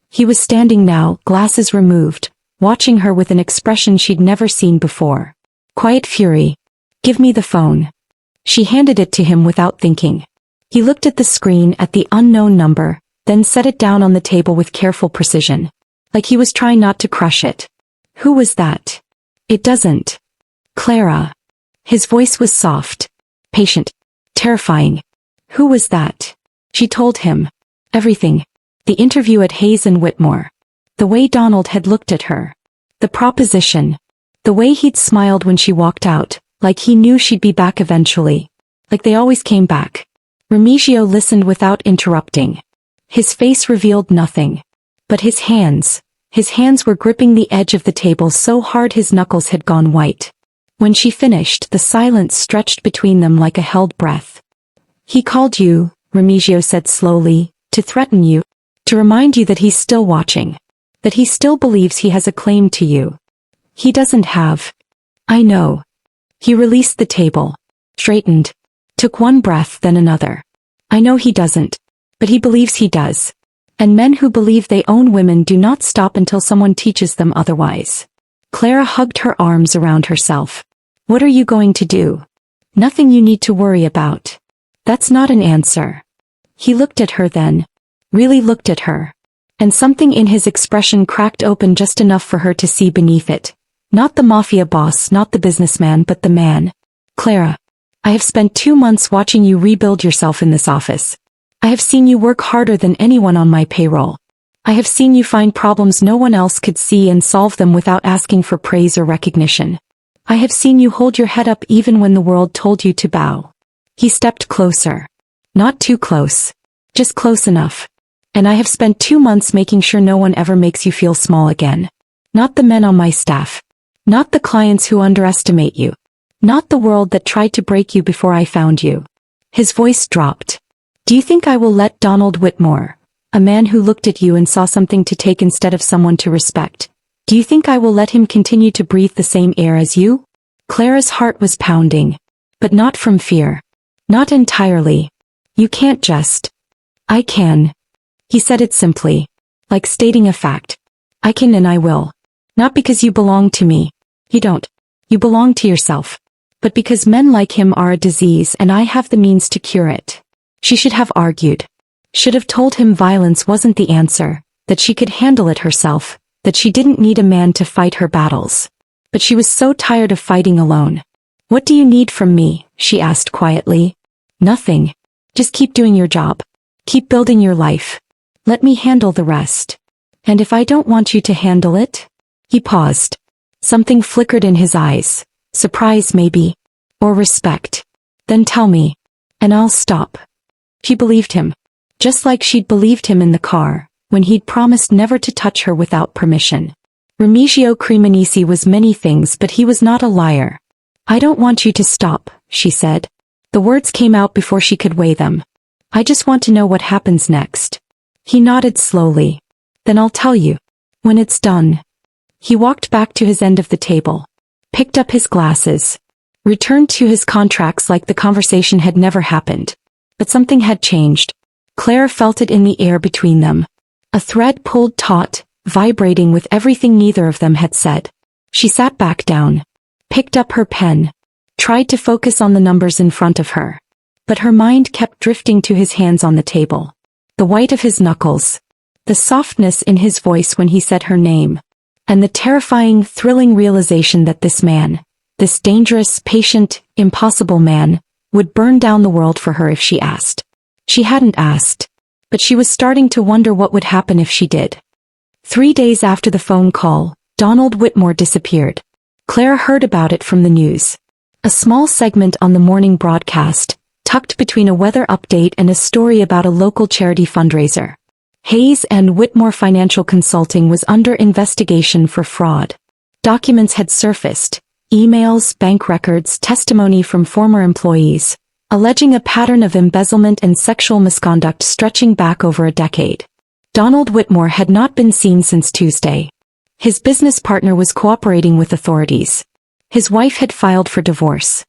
He was standing now, glasses removed, watching her with an expression she'd never seen before. Quiet fury. Give me the phone. She handed it to him without thinking. He looked at the screen at the unknown number, then set it down on the table with careful precision. Like he was trying not to crush it. Who was that? It doesn't. Clara. His voice was soft. Patient. Terrifying. Who was that? She told him. Everything. The interview at Hayes and Whitmore. The way Donald had looked at her. The proposition. The way he'd smiled when she walked out, like he knew she'd be back eventually. Like they always came back. Remigio listened without interrupting. His face revealed nothing. But his hands were gripping the edge of the table so hard his knuckles had gone white. When she finished, the silence stretched between them like a held breath. He called you, Remigio said slowly, to threaten you, to remind you that he's still watching, that he still believes he has a claim to you. He doesn't have. I know. He released the table, straightened, took one breath then another. I know he doesn't, but he believes he does. And men who believe they own women do not stop until someone teaches them otherwise. Clara hugged her arms around herself. What are you going to do? Nothing you need to worry about. That's not an answer. He looked at her then. Really looked at her. And something in his expression cracked open just enough for her to see beneath it. Not the mafia boss, not the businessman, but the man. Clara. I have spent 2 months watching you rebuild yourself in this office. I have seen you work harder than anyone on my payroll. I have seen you find problems no one else could see and solve them without asking for praise or recognition. I have seen you hold your head up even when the world told you to bow. He stepped closer. Not too close. Just close enough. And I have spent 2 months making sure no one ever makes you feel small again. Not the men on my staff. Not the clients who underestimate you. Not the world that tried to break you before I found you. His voice dropped. Do you think I will let Donald Whitmore, a man who looked at you and saw something to take instead of someone to respect, do you think I will let him continue to breathe the same air as you? Clara's heart was pounding. But not from fear. Not entirely. You can't just. I can. He said it simply. Like stating a fact. I can and I will. Not because you belong to me. You don't. You belong to yourself. But because men like him are a disease and I have the means to cure it. She should have argued. Should have told him violence wasn't the answer, that she could handle it herself, that she didn't need a man to fight her battles. But she was so tired of fighting alone. What do you need from me? She asked quietly. Nothing. Just keep doing your job. Keep building your life. Let me handle the rest. And if I don't want you to handle it? He paused. Something flickered in his eyes. Surprise maybe. Or respect. Then tell me. And I'll stop. She believed him. Just like she'd believed him in the car, when he'd promised never to touch her without permission. Remigio Cremonesi was many things, but he was not a liar. I don't want you to stop, she said. The words came out before she could weigh them. I just want to know what happens next. He nodded slowly. Then I'll tell you. When it's done. He walked back to his end of the table. Picked up his glasses. Returned to his contracts like the conversation had never happened. But something had changed. Claire felt it in the air between them. A thread pulled taut, vibrating with everything neither of them had said. She sat back down. Picked up her pen. Tried to focus on the numbers in front of her. But her mind kept drifting to his hands on the table. The white of his knuckles. The softness in his voice when he said her name. And the terrifying, thrilling realization that this man, this dangerous, patient, impossible man, would burn down the world for her if she asked. She hadn't asked. But she was starting to wonder what would happen if she did. 3 days after the phone call, Donald Whitmore disappeared. Claire heard about it from the news. A small segment on the morning broadcast, tucked between a weather update and a story about a local charity fundraiser. Hayes and Whitmore Financial Consulting was under investigation for fraud. Documents had surfaced, emails, bank records, testimony from former employees, alleging a pattern of embezzlement and sexual misconduct stretching back over a decade. Donald Whitmore had not been seen since Tuesday. His business partner was cooperating with authorities. His wife had filed for divorce.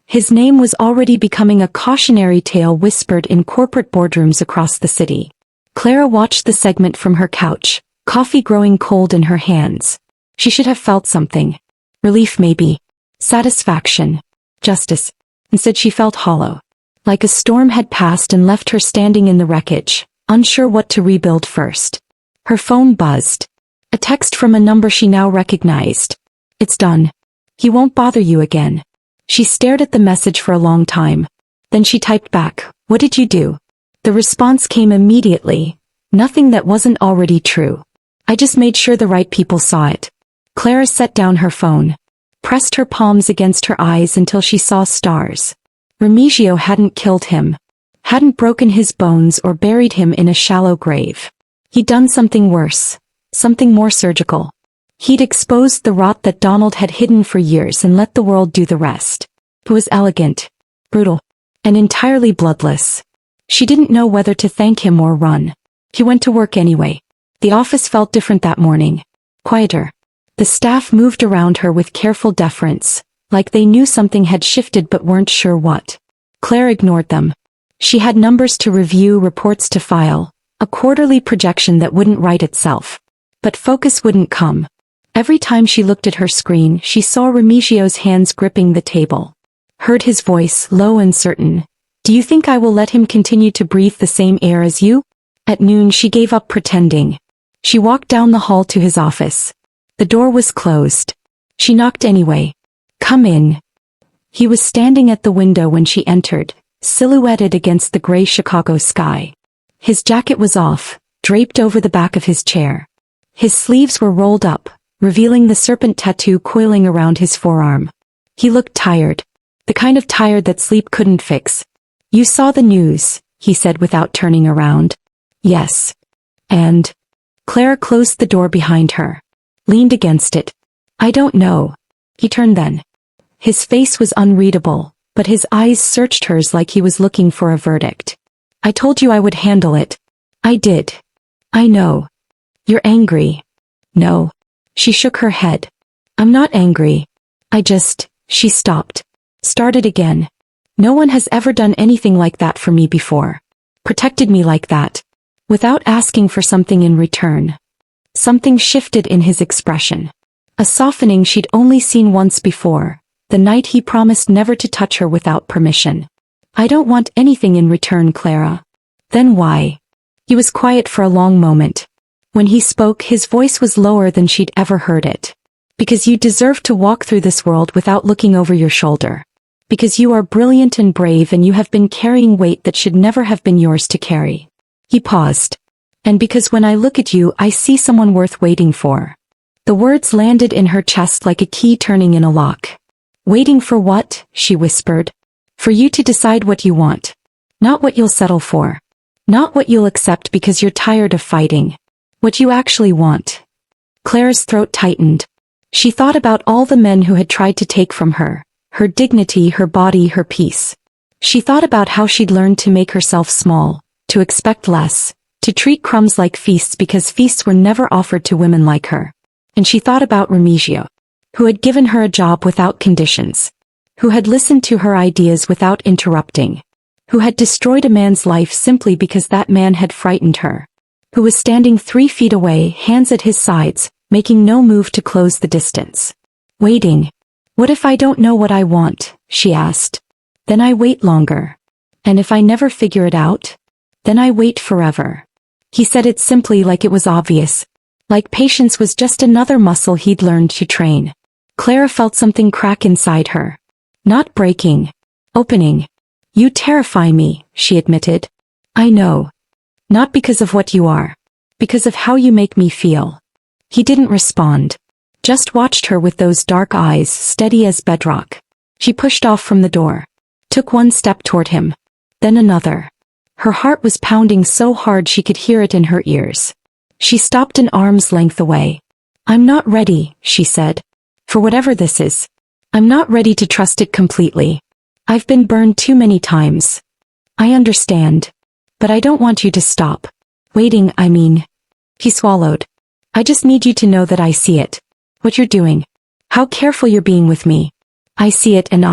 His name was already becoming a cautionary tale whispered in corporate boardrooms across the city. Clara watched the segment from her couch, coffee growing cold in her hands. She should have felt something. Relief maybe. Satisfaction. Justice. Instead she felt hollow. Like a storm had passed and left her standing in the wreckage, unsure what to rebuild first. Her phone buzzed. A text from a number she now recognized. It's done. He won't bother you again. She stared at the message for a long time. Then she typed back, "What did you do?" The response came immediately. Nothing that wasn't already true. I just made sure the right people saw it. Clara set down her phone. Pressed her palms against her eyes until she saw stars. Remigio hadn't killed him. Hadn't broken his bones or buried him in a shallow grave. He'd done something worse. Something more surgical. He'd exposed the rot that Donald had hidden for years and let the world do the rest. It was elegant. Brutal. And entirely bloodless. She didn't know whether to thank him or run. He went to work anyway. The office felt different that morning. Quieter. The staff moved around her with careful deference, like they knew something had shifted but weren't sure what. Claire ignored them. She had numbers to review, reports to file, a quarterly projection that wouldn't write itself. But focus wouldn't come. Every time she looked at her screen, she saw Remigio's hands gripping the table. Heard his voice, low and certain. Do you think I will let him continue to breathe the same air as you? At noon she gave up pretending. She walked down the hall to his office. The door was closed. She knocked anyway. Come in. He was standing at the window when she entered, silhouetted against the gray Chicago sky. His jacket was off, draped over the back of his chair. His sleeves were rolled up, revealing the serpent tattoo coiling around his forearm. He looked tired. The kind of tired that sleep couldn't fix. You saw the news, he said without turning around. Yes. And? Clara closed the door behind her. Leaned against it. I don't know. He turned then. His face was unreadable, but his eyes searched hers like he was looking for a verdict. I told you I would handle it. I did. I know. You're angry. No. She shook her head. I'm not angry. She stopped. Started again. No one has ever done anything like that for me before. Protected me like that. Without asking for something in return. Something shifted in his expression. A softening she'd only seen once before, the night he promised never to touch her without permission. I don't want anything in return, Clara. Then why? He was quiet for a long moment. When he spoke, his voice was lower than she'd ever heard it. Because you deserve to walk through this world without looking over your shoulder. Because you are brilliant and brave and you have been carrying weight that should never have been yours to carry. He paused. And because when I look at you, I see someone worth waiting for. The words landed in her chest like a key turning in a lock. Waiting for what? She whispered. For you to decide what you want. Not what you'll settle for. Not what you'll accept because you're tired of fighting. What you actually want. Clara's throat tightened. She thought about all the men who had tried to take from her. Her dignity, her body, her peace. She thought about how she'd learned to make herself small, to expect less, to treat crumbs like feasts because feasts were never offered to women like her. And she thought about Remigio, who had given her a job without conditions, who had listened to her ideas without interrupting, who had destroyed a man's life simply because that man had frightened her, who was standing 3 feet away, hands at his sides, making no move to close the distance. Waiting. What if I don't know what I want? She asked. Then I wait longer. And if I never figure it out? Then I wait forever. He said it simply, like it was obvious. Like patience was just another muscle he'd learned to train. Clara felt something crack inside her. Not breaking. Opening. You terrify me, she admitted. I know. Not because of what you are. Because of how you make me feel. He didn't respond. Just watched her with those dark eyes, steady as bedrock. She pushed off from the door. Took 1 step toward him. Then another. Her heart was pounding so hard she could hear it in her ears. She stopped an arm's length away. I'm not ready, she said. For whatever this is. I'm not ready to trust it completely. I've been burned too many times. I understand. But I don't want you to stop. Waiting, I mean. He swallowed. I just need you to know that I see it. What you're doing. How careful you're being with me. I see it and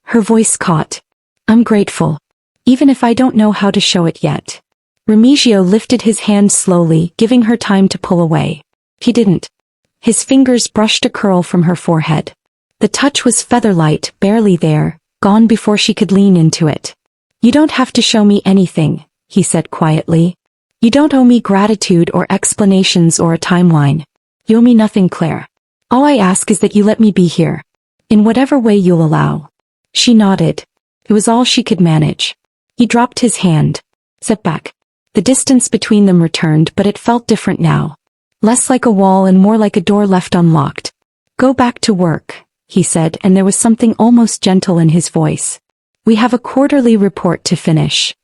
her voice caught. I'm grateful. Even if I don't know how to show it yet. Remigio lifted his hand slowly, giving her time to pull away. He didn't. His fingers brushed a curl from her forehead. The touch was feather-light, barely there, gone before she could lean into it. You don't have to show me anything, he said quietly. You don't owe me gratitude or explanations or a timeline. You owe me nothing, Claire. All I ask is that you let me be here. In whatever way you'll allow. She nodded. It was all she could manage. He dropped his hand. Step back. The distance between them returned, but it felt different now. Less like a wall and more like a door left unlocked. Go back to work, he said, and there was something almost gentle in his voice. We have a quarterly report to finish.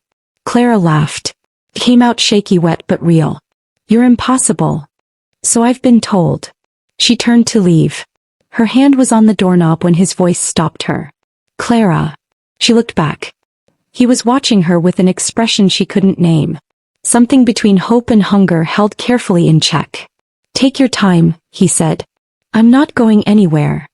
Clara laughed. It came out shaky, wet but real. You're impossible. So I've been told. She turned to leave. Her hand was on the doorknob when his voice stopped her. Clara. She looked back. He was watching her with an expression she couldn't name. Something between hope and hunger held carefully in check. Take your time, he said. I'm not going anywhere.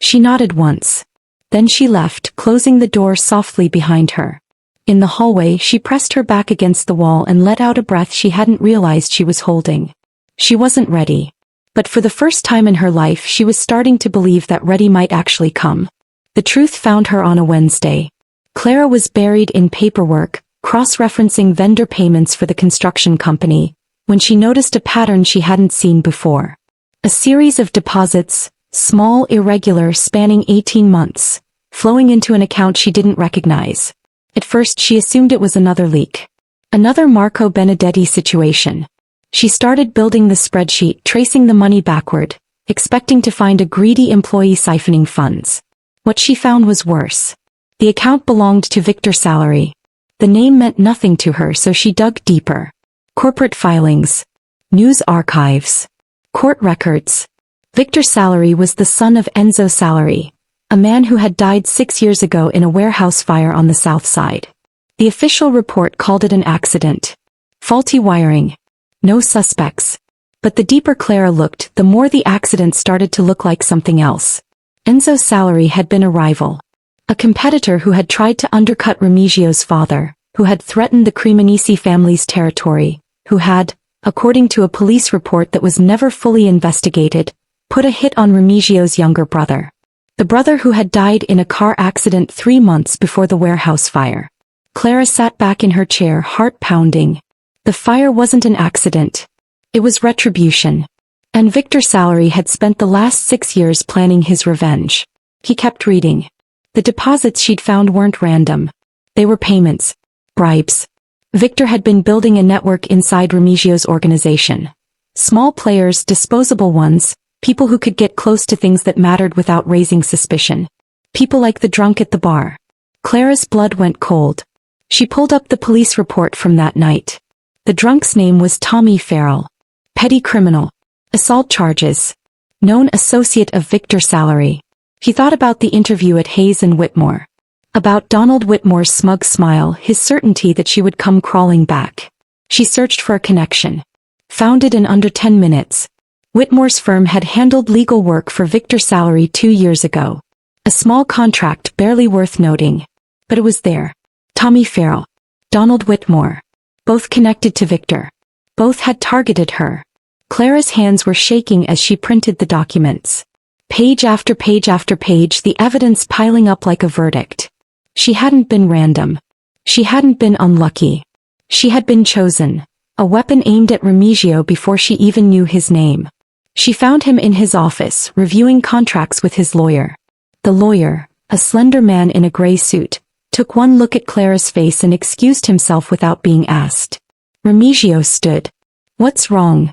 She nodded once. Then she left, closing the door softly behind her. In the hallway, she pressed her back against the wall and let out a breath she hadn't realized she was holding. She wasn't ready. But for the first time in her life, she was starting to believe that ready might actually come. The truth found her on a Wednesday. Clara was buried in paperwork, cross-referencing vendor payments for the construction company, when she noticed a pattern she hadn't seen before. A series of deposits, small, irregular, spanning 18 months, flowing into an account she didn't recognize. At first she assumed it was another leak. Another Marco Benedetti situation. She started building the spreadsheet, tracing the money backward, expecting to find a greedy employee siphoning funds. What she found was worse. The account belonged to Victor Salary. The name meant nothing to her, so she dug deeper. Corporate filings. News archives. Court records. Victor Salary was the son of Enzo Salary, a man who had died 6 years ago in a warehouse fire on the south side. The official report called it an accident. Faulty wiring. No suspects. But the deeper Clara looked, the more the accident started to look like something else. Enzo Salary had been a rival. A competitor who had tried to undercut Remigio's father, who had threatened the Cremonesi family's territory, who had, according to a police report that was never fully investigated, put a hit on Remigio's younger brother. The brother who had died in a car accident 3 months before the warehouse fire. Clara sat back in her chair, heart pounding. The fire wasn't an accident. It was retribution. And Victor Salary had spent the last 6 years planning his revenge. He kept reading. The deposits she'd found weren't random. They were payments. Bribes. Victor had been building a network inside Remigio's organization. Small players, disposable ones, people who could get close to things that mattered without raising suspicion. People like the drunk at the bar. Clara's blood went cold. She pulled up the police report from that night. The drunk's name was Tommy Farrell. Petty criminal. Assault charges. Known associate of Victor Salary. He thought about the interview at Hayes and Whitmore. About Donald Whitmore's smug smile, his certainty that she would come crawling back. She searched for a connection. Found it in under 10 minutes. Whitmore's firm had handled legal work for Victor Salary 2 years ago. A small contract barely worth noting. But it was there. Tommy Farrell. Donald Whitmore. Both connected to Victor. Both had targeted her. Clara's hands were shaking as she printed the documents. Page after page after page, the evidence piling up like a verdict. She hadn't been random. She hadn't been unlucky. She had been chosen. A weapon aimed at Remigio before she even knew his name. She found him in his office, reviewing contracts with his lawyer. The lawyer, a slender man in a gray suit, took one look at Clara's face and excused himself without being asked. Remigio stood. "What's wrong?"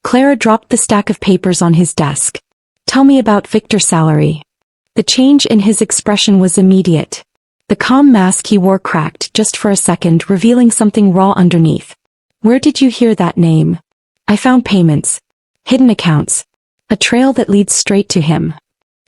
Clara dropped the stack of papers on his desk. "Tell me about Victor Salary." The change in his expression was immediate. The calm mask he wore cracked just for a second, revealing something raw underneath. "Where did you hear that name?" "I found payments. Hidden accounts. A trail that leads straight to him."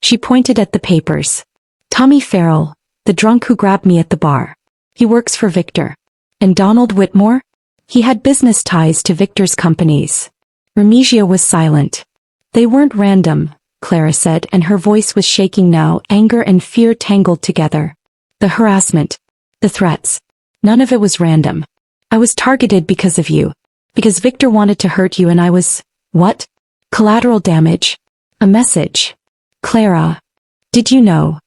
She pointed at the papers. "Tommy Farrell, the drunk who grabbed me at the bar. He works for Victor. And Donald Whitmore? He had business ties to Victor's companies." Remigio was silent. "They weren't random," Clara said, and her voice was shaking now, anger and fear tangled together. "The harassment. The threats. None of it was random. I was targeted because of you. Because Victor wanted to hurt you and I was... What? Collateral damage. A message. Clara. Did you know?"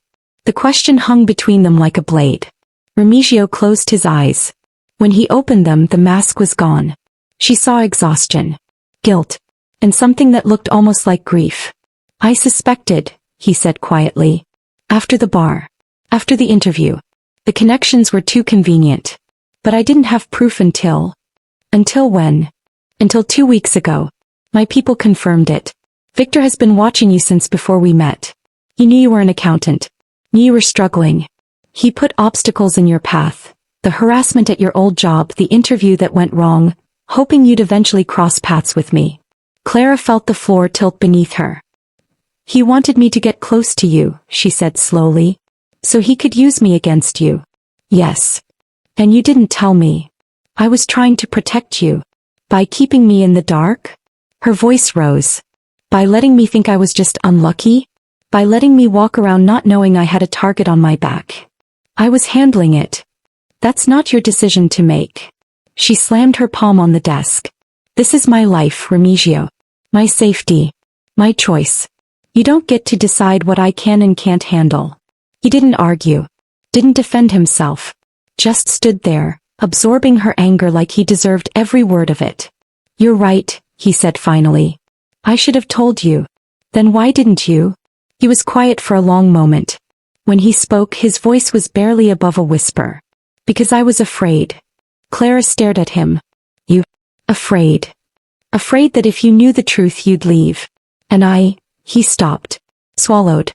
The question hung between them like a blade. Remigio closed his eyes. When he opened them, the mask was gone. She saw exhaustion. Guilt. And something that looked almost like grief. "I suspected," he said quietly. "After the bar. After the interview. The connections were too convenient. But I didn't have proof until... Until when? Until 2 weeks ago. My people confirmed it. Victor has been watching you since before we met. He knew you were an accountant. Knew you were struggling. He put obstacles in your path. The harassment at your old job, the interview that went wrong, hoping you'd eventually cross paths with me." Clara felt the floor tilt beneath her. "He wanted me to get close to you," she said slowly. "So he could use me against you." "Yes. And you didn't tell me. I was trying to protect you. By keeping me in the dark?" Her voice rose. "By letting me think I was just unlucky? By letting me walk around not knowing I had a target on my back. I was handling it. That's not your decision to make." She slammed her palm on the desk. "This is my life, Remigio. My safety. My choice. You don't get to decide what I can and can't handle." He didn't argue. Didn't defend himself. Just stood there, absorbing her anger like he deserved every word of it. "You're right," he said finally. "I should have told you. Then why didn't you?" He was quiet for a long moment. When he spoke, his voice was barely above a whisper. "Because I was afraid." Clara stared at him. "You? Afraid? Afraid that if you knew the truth you'd leave. And He stopped. Swallowed.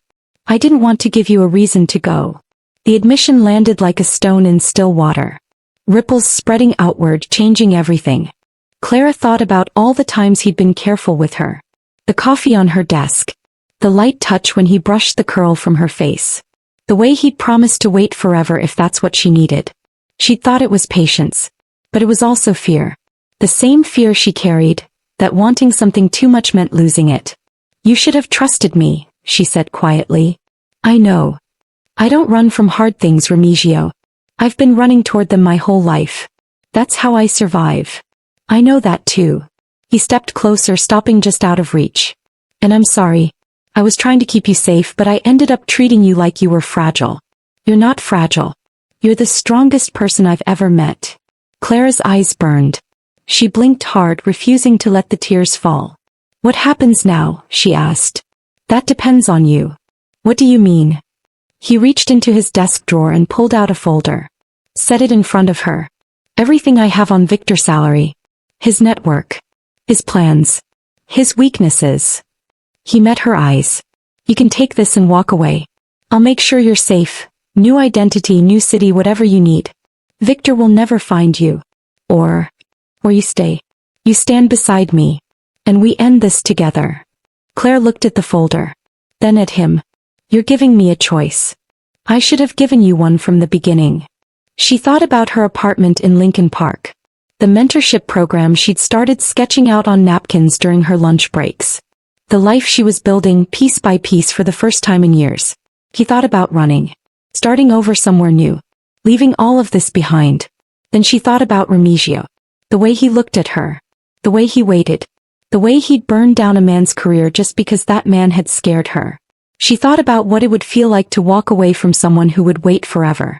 "I didn't want to give you a reason to go." The admission landed like a stone in still water. Ripples spreading outward, changing everything. Clara thought about all the times he'd been careful with her. The coffee on her desk. The light touch when he brushed the curl from her face. The way he'd promised to wait forever if that's what she needed. She'd thought it was patience. But it was also fear. The same fear she carried, that wanting something too much meant losing it. "You should have trusted me," she said quietly. "I know. I don't run from hard things, Remigio. I've been running toward them my whole life. That's how I survive. I know that too. He stepped closer, stopping just out of reach. And I'm sorry. I was trying to keep you safe, but I ended up treating you like you were fragile. You're not fragile. You're the strongest person I've ever met. Clara's eyes burned. She blinked hard, refusing to let the tears fall. What happens now? She asked. That depends on you. What do you mean? He reached into his desk drawer and pulled out a folder. Set it in front of her. Everything I have on Victor's salary. His network. His plans. His weaknesses. He met her eyes. You can take this and walk away. I'll make sure you're safe. New identity, new city, whatever you need. Victor will never find you. Or you stay. You stand beside me. And we end this together. Claire looked at the folder. Then at him. You're giving me a choice. I should have given you one from the beginning. She thought about her apartment in Lincoln Park. The mentorship program she'd started sketching out on napkins during her lunch breaks. The life she was building piece by piece for the first time in years. He thought about running. Starting over somewhere new. Leaving all of this behind. Then she thought about Remigio. The way he looked at her. The way he waited. The way he'd burned down a man's career just because that man had scared her. She thought about what it would feel like to walk away from someone who would wait forever.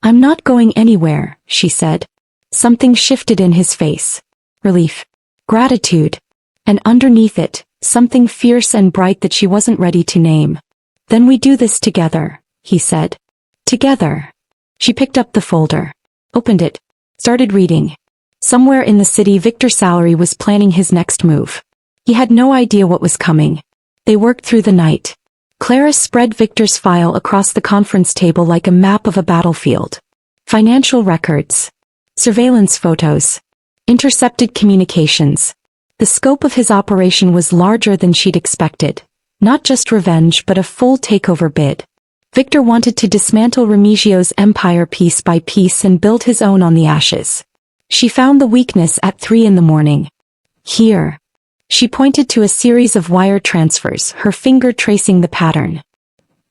I'm not going anywhere, she said. Something shifted in his face. Relief. Gratitude. And underneath it, something fierce and bright that she wasn't ready to name. Then we do this together, he said. Together. She picked up the folder. Opened it. Started reading. Somewhere in the city, Victor Salary was planning his next move. He had no idea what was coming. They worked through the night. Clara spread Victor's file across the conference table like a map of a battlefield. Financial records. Surveillance photos. Intercepted communications. The scope of his operation was larger than she'd expected. Not just revenge, but a full takeover bid. Victor wanted to dismantle Remigio's empire piece by piece and build his own on the ashes. She found the weakness at 3 a.m. Here. She pointed to a series of wire transfers, her finger tracing the pattern.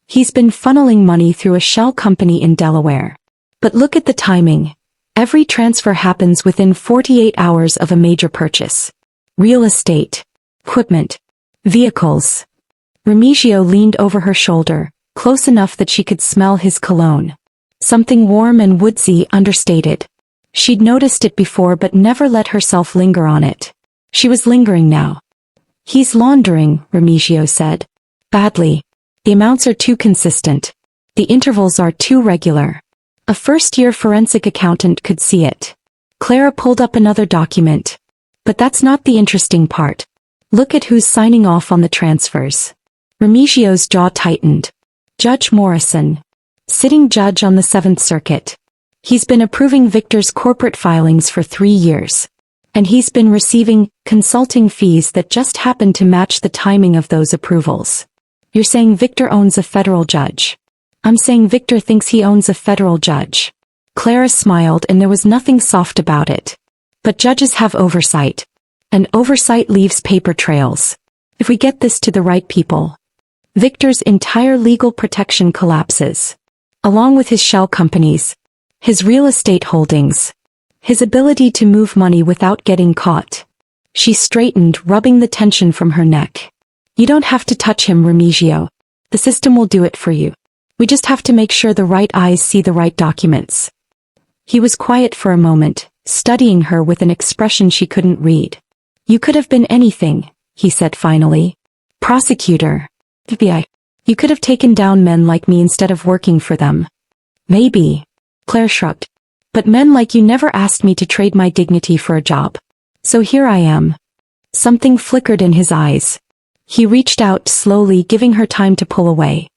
He's been funneling money through a shell company in Delaware. But look at the timing. Every transfer happens within 48 hours of a major purchase. Real estate. Equipment. Vehicles. Remigio leaned over her shoulder, close enough that she could smell his cologne. Something warm and woodsy, understated. She'd noticed it before but never let herself linger on it. She was lingering now. He's laundering, Remigio said. Badly. The amounts are too consistent. The intervals are too regular. A first-year forensic accountant could see it. Clara pulled up another document. But that's not the interesting part. Look at who's signing off on the transfers. Remigio's jaw tightened. Judge Morrison. Sitting judge on the 7th Circuit. He's been approving Victor's corporate filings for 3 years. And he's been receiving consulting fees that just happen to match the timing of those approvals. You're saying Victor owns a federal judge. I'm saying Victor thinks he owns a federal judge. Clara smiled and there was nothing soft about it. But judges have oversight. And oversight leaves paper trails. If we get this to the right people, Victor's entire legal protection collapses. Along with his shell companies, his real estate holdings, his ability to move money without getting caught. She straightened, rubbing the tension from her neck. You don't have to touch him, Remigio. The system will do it for you. We just have to make sure the right eyes see the right documents. He was quiet for a moment, studying her with an expression she couldn't read. You could have been anything, he said finally. Prosecutor. FBI. You could have taken down men like me instead of working for them. Maybe. Claire shrugged. But men like you never asked me to trade my dignity for a job. So here I am. Something flickered in his eyes. He reached out slowly, giving her time to pull away.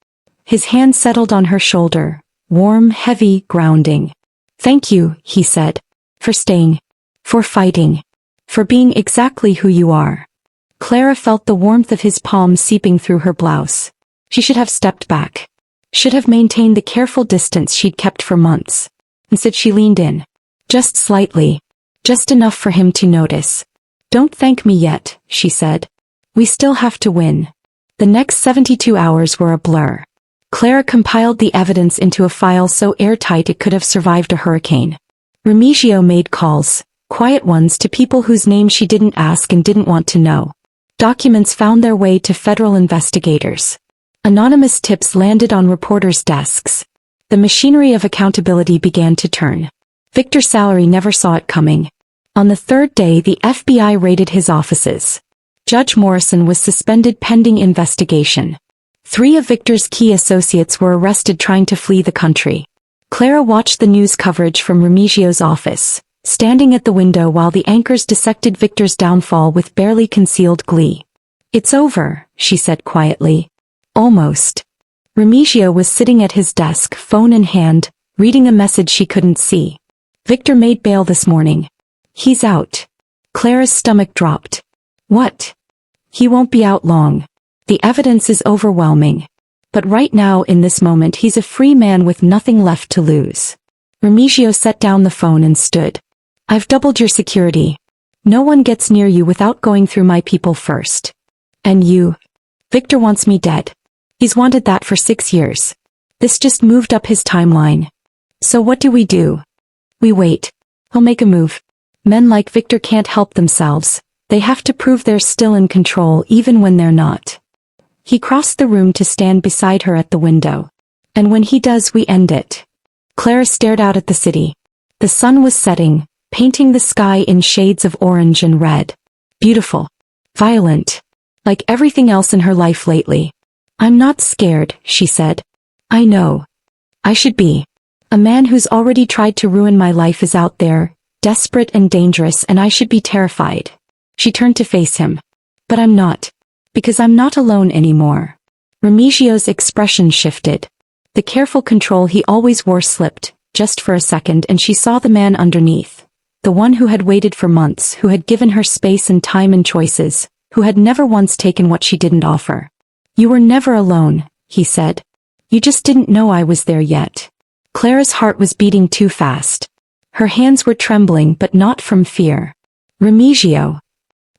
His hand settled on her shoulder, warm, heavy, grounding. Thank you, he said. For staying. For fighting. For being exactly who you are. Clara felt the warmth of his palm seeping through her blouse. She should have stepped back. Should have maintained the careful distance she'd kept for months. Instead she leaned in. Just slightly. Just enough for him to notice. Don't thank me yet, she said. We still have to win. The next 72 hours were a blur. Clara compiled the evidence into a file so airtight it could have survived a hurricane. Remigio made calls, quiet ones to people whose names she didn't ask and didn't want to know. Documents found their way to federal investigators. Anonymous tips landed on reporters' desks. The machinery of accountability began to turn. Victor Salary never saw it coming. On the third day, the FBI raided his offices. Judge Morrison was suspended pending investigation. 3 of Victor's key associates were arrested trying to flee the country. Clara watched the news coverage from Remigio's office, standing at the window while the anchors dissected Victor's downfall with barely concealed glee. "It's over," she said quietly. "Almost." Remigio was sitting at his desk, phone in hand, reading a message she couldn't see. "Victor made bail this morning. He's out." Clara's stomach dropped. "What?" "He won't be out long. The evidence is overwhelming. But right now, in this moment, he's a free man with nothing left to lose." Remigio set down the phone and stood. "I've doubled your security. No one gets near you without going through my people first. And you? Victor wants me dead. He's wanted that for 6 years. This just moved up his timeline. So what do? We wait. He'll make a move. Men like Victor can't help themselves. They have to prove they're still in control even when they're not." He crossed the room to stand beside her at the window. "And when he does, we end it." Clara stared out at the city. The sun was setting, painting the sky in shades of orange and red. Beautiful. Violent. Like everything else in her life lately. "I'm not scared," she said. "I know. I should be. A man who's already tried to ruin my life is out there, desperate and dangerous, and I should be terrified." She turned to face him. "But I'm not. Because I'm not alone anymore." Remigio's expression shifted. The careful control he always wore slipped, just for a second, and she saw the man underneath. The one who had waited for months, who had given her space and time and choices, who had never once taken what she didn't offer. "You were never alone," he said. "You just didn't know I was there yet." Clara's heart was beating too fast. Her hands were trembling, but not from fear. "Remigio."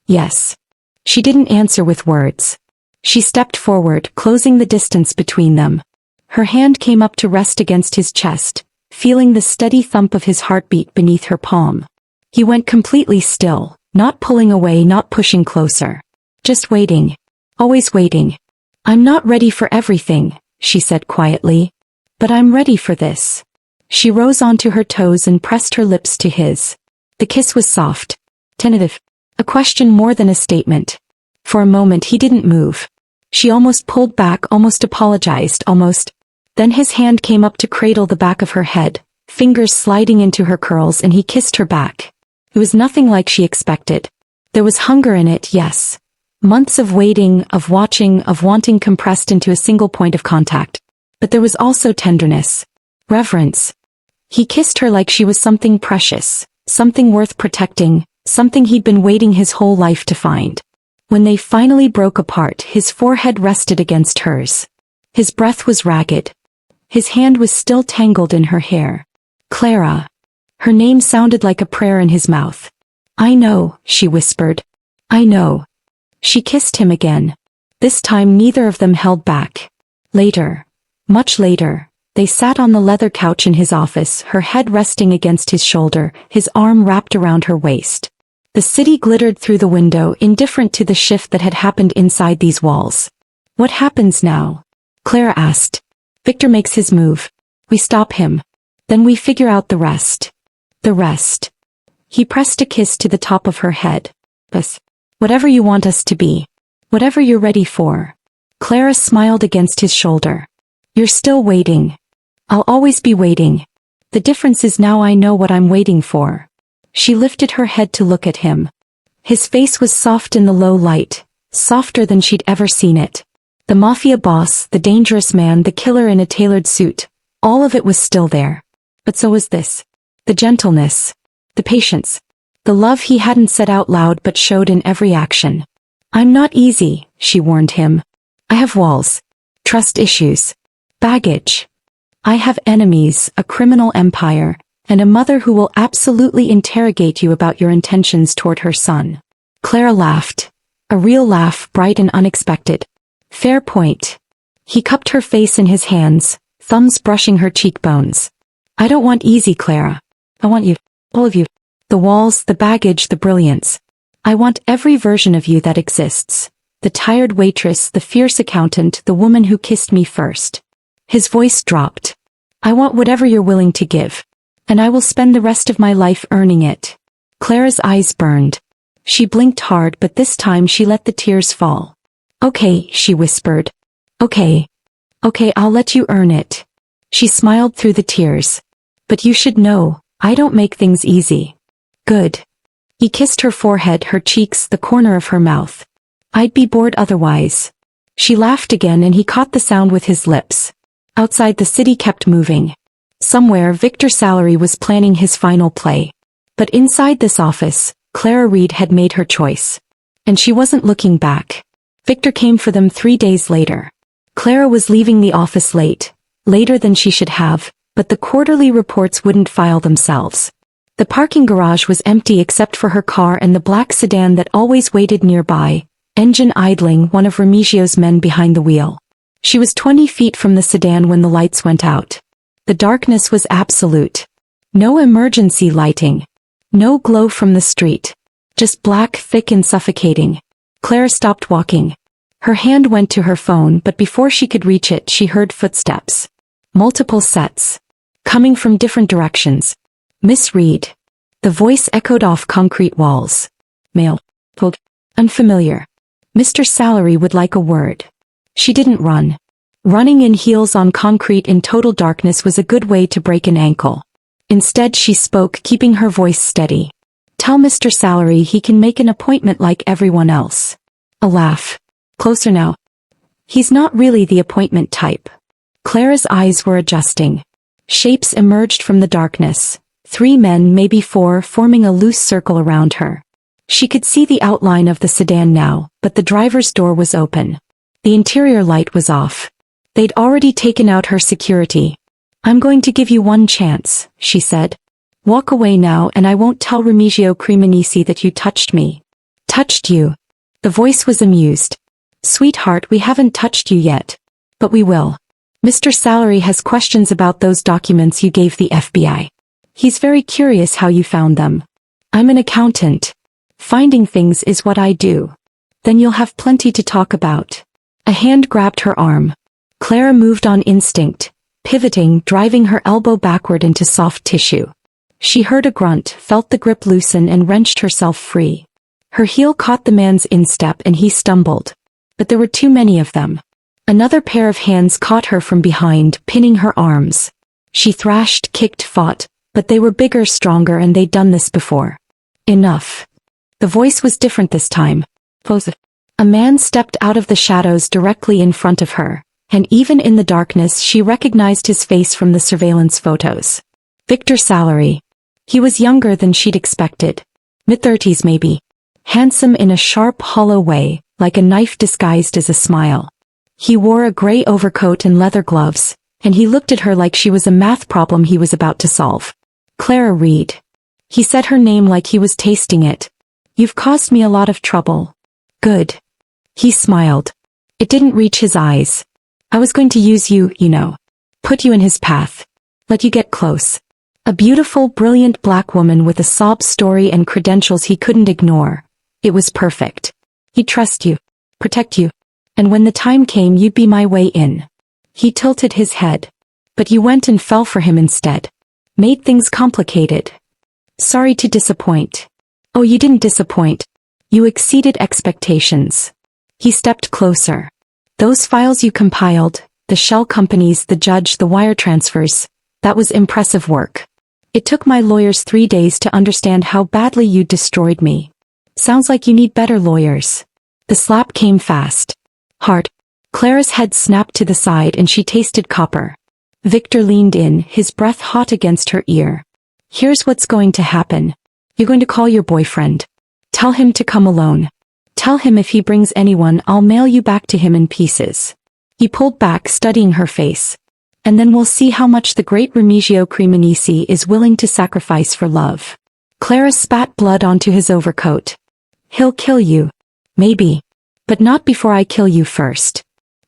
"Yes." She didn't answer with words. She stepped forward, closing the distance between them. Her hand came up to rest against his chest, feeling the steady thump of his heartbeat beneath her palm. He went completely still, not pulling away, not pushing closer. Just waiting. Always waiting. "I'm not ready for everything," she said quietly. "But I'm ready for this." She rose onto her toes and pressed her lips to his. The kiss was soft. Tentative. A question more than a statement. For a moment he didn't move. She almost pulled back, almost apologized, almost. Then his hand came up to cradle the back of her head, fingers sliding into her curls, and he kissed her back. It was nothing like she expected. There was hunger in it, yes. Months of waiting, of watching, of wanting compressed into a single point of contact. But there was also tenderness. Reverence. He kissed her like she was something precious, something worth protecting, something he'd been waiting his whole life to find. When they finally broke apart, his forehead rested against hers. His breath was ragged. His hand was still tangled in her hair. "Clara." Her name sounded like a prayer in his mouth. "I know," she whispered. "I know." She kissed him again. This time neither of them held back. Later, much later, they sat on the leather couch in his office, her head resting against his shoulder, his arm wrapped around her waist. The city glittered through the window, indifferent to the shift that had happened inside these walls. "What happens now?" Clara asked. "Victor makes his move. We stop him. Then we figure out the rest." "The rest." He pressed a kiss to the top of her head. "Us. Whatever you want us to be. Whatever you're ready for." Clara smiled against his shoulder. "You're still waiting. I'll always be waiting. The difference is now I know what I'm waiting for." She lifted her head to look at him. His face was soft in the low light, softer than she'd ever seen it. The Mafia boss, the dangerous man, the killer in a tailored suit, all of it was still there. But so was this. The gentleness. The patience. The love he hadn't said out loud but showed in every action. "I'm not easy," she warned him. "I have walls. Trust issues. Baggage. I have enemies, a criminal empire, and a mother who will absolutely interrogate you about your intentions toward her son." Clara laughed. A real laugh, bright and unexpected. "Fair point." He cupped her face in his hands, thumbs brushing her cheekbones. I don't want easy, Clara. I want you. All of you. The walls, the baggage, the brilliance. I want every version of you that exists. The tired waitress, the fierce accountant, the woman who kissed me first. His voice dropped. I want whatever you're willing to give. And I will spend the rest of my life earning it. Clara's eyes burned. She blinked hard, but this time she let the tears fall. Okay, she whispered. Okay. Okay, I'll let you earn it. She smiled through the tears. But you should know, I don't make things easy. Good. He kissed her forehead, her cheeks, the corner of her mouth. I'd be bored otherwise. She laughed again and he caught the sound with his lips. Outside the city kept moving. Somewhere Victor Salary was planning his final play. But inside this office, Clara Reed had made her choice. And she wasn't looking back. Victor came for them 3 days later. Clara was leaving the office late, later than she should have, but the quarterly reports wouldn't file themselves. The parking garage was empty except for her car and the black sedan that always waited nearby, engine idling, one of Remigio's men behind the wheel. She was 20 feet from the sedan when the lights went out. The darkness was absolute. No emergency lighting. No glow from the street. Just black, thick and suffocating. Clara stopped walking. Her hand went to her phone, but before she could reach it she heard footsteps. Multiple sets. Coming from different directions. Miss Reed. The voice echoed off concrete walls. Male. Unfamiliar. Mr. Salary would like a word. She didn't run. Running in heels on concrete in total darkness was a good way to break an ankle. Instead she spoke, keeping her voice steady. Tell Mr. Salary he can make an appointment like everyone else. A laugh. Closer now. He's not really the appointment type. Clara's eyes were adjusting. Shapes emerged from the darkness. 3 men, maybe 4, forming a loose circle around her. She could see the outline of the sedan now, but the driver's door was open. The interior light was off. They'd already taken out her security. I'm going to give you one chance, she said. Walk away now and I won't tell Remigio Cremonesi that you touched me. Touched you? The voice was amused. Sweetheart, we haven't touched you yet. But we will. Mr. Salary has questions about those documents you gave the FBI. He's very curious how you found them. I'm an accountant. Finding things is what I do. Then you'll have plenty to talk about. A hand grabbed her arm. Clara moved on instinct, pivoting, driving her elbow backward into soft tissue. She heard a grunt, felt the grip loosen and wrenched herself free. Her heel caught the man's instep and he stumbled. But there were too many of them. Another pair of hands caught her from behind, pinning her arms. She thrashed, kicked, fought, but they were bigger, stronger, and they'd done this before. Enough. The voice was different this time. A man stepped out of the shadows directly in front of her, and even in the darkness she recognized his face from the surveillance photos. Victor Salary. He was younger than she'd expected. Mid-30s maybe. Handsome in a sharp, hollow way, like a knife disguised as a smile. He wore a gray overcoat and leather gloves, and he looked at her like she was a math problem he was about to solve. Clara Reed. He said her name like he was tasting it. You've caused me a lot of trouble. Good. He smiled. It didn't reach his eyes. I was going to use you, you know. Put you in his path. Let you get close. A beautiful, brilliant black woman with a sob story and credentials he couldn't ignore. It was perfect. He'd trust you. Protect you. And when the time came you'd be my way in. He tilted his head. But you went and fell for him instead. Made things complicated. Sorry to disappoint. Oh, you didn't disappoint. You exceeded expectations. He stepped closer. Those files you compiled, the shell companies, the judge, the wire transfers, that was impressive work. It took my lawyers 3 days to understand how badly you destroyed me. Sounds like you need better lawyers. The slap came fast. Hard. Clara's head snapped to the side and she tasted copper. Victor leaned in, his breath hot against her ear. Here's what's going to happen. You're going to call your boyfriend. Tell him to come alone. Tell him if he brings anyone I'll mail you back to him in pieces. He pulled back, studying her face. And then we'll see how much the great Remigio Cremonesi is willing to sacrifice for love. Clara spat blood onto his overcoat. He'll kill you. Maybe. But not before I kill you first.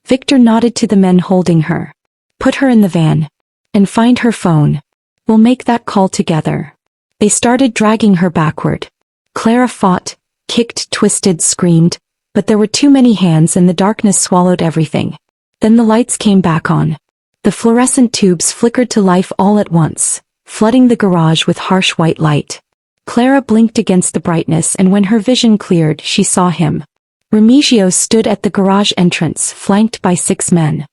Victor nodded to the men holding her. Put her in the van. And find her phone. We'll make that call together. They started dragging her backward. Clara fought, kicked, twisted, screamed, but there were too many hands and the darkness swallowed everything. Then the lights came back on. The fluorescent tubes flickered to life all at once, flooding the garage with harsh white light. Clara blinked against the brightness, and when her vision cleared, she saw him. Remigio stood at the garage entrance, flanked by 6 men.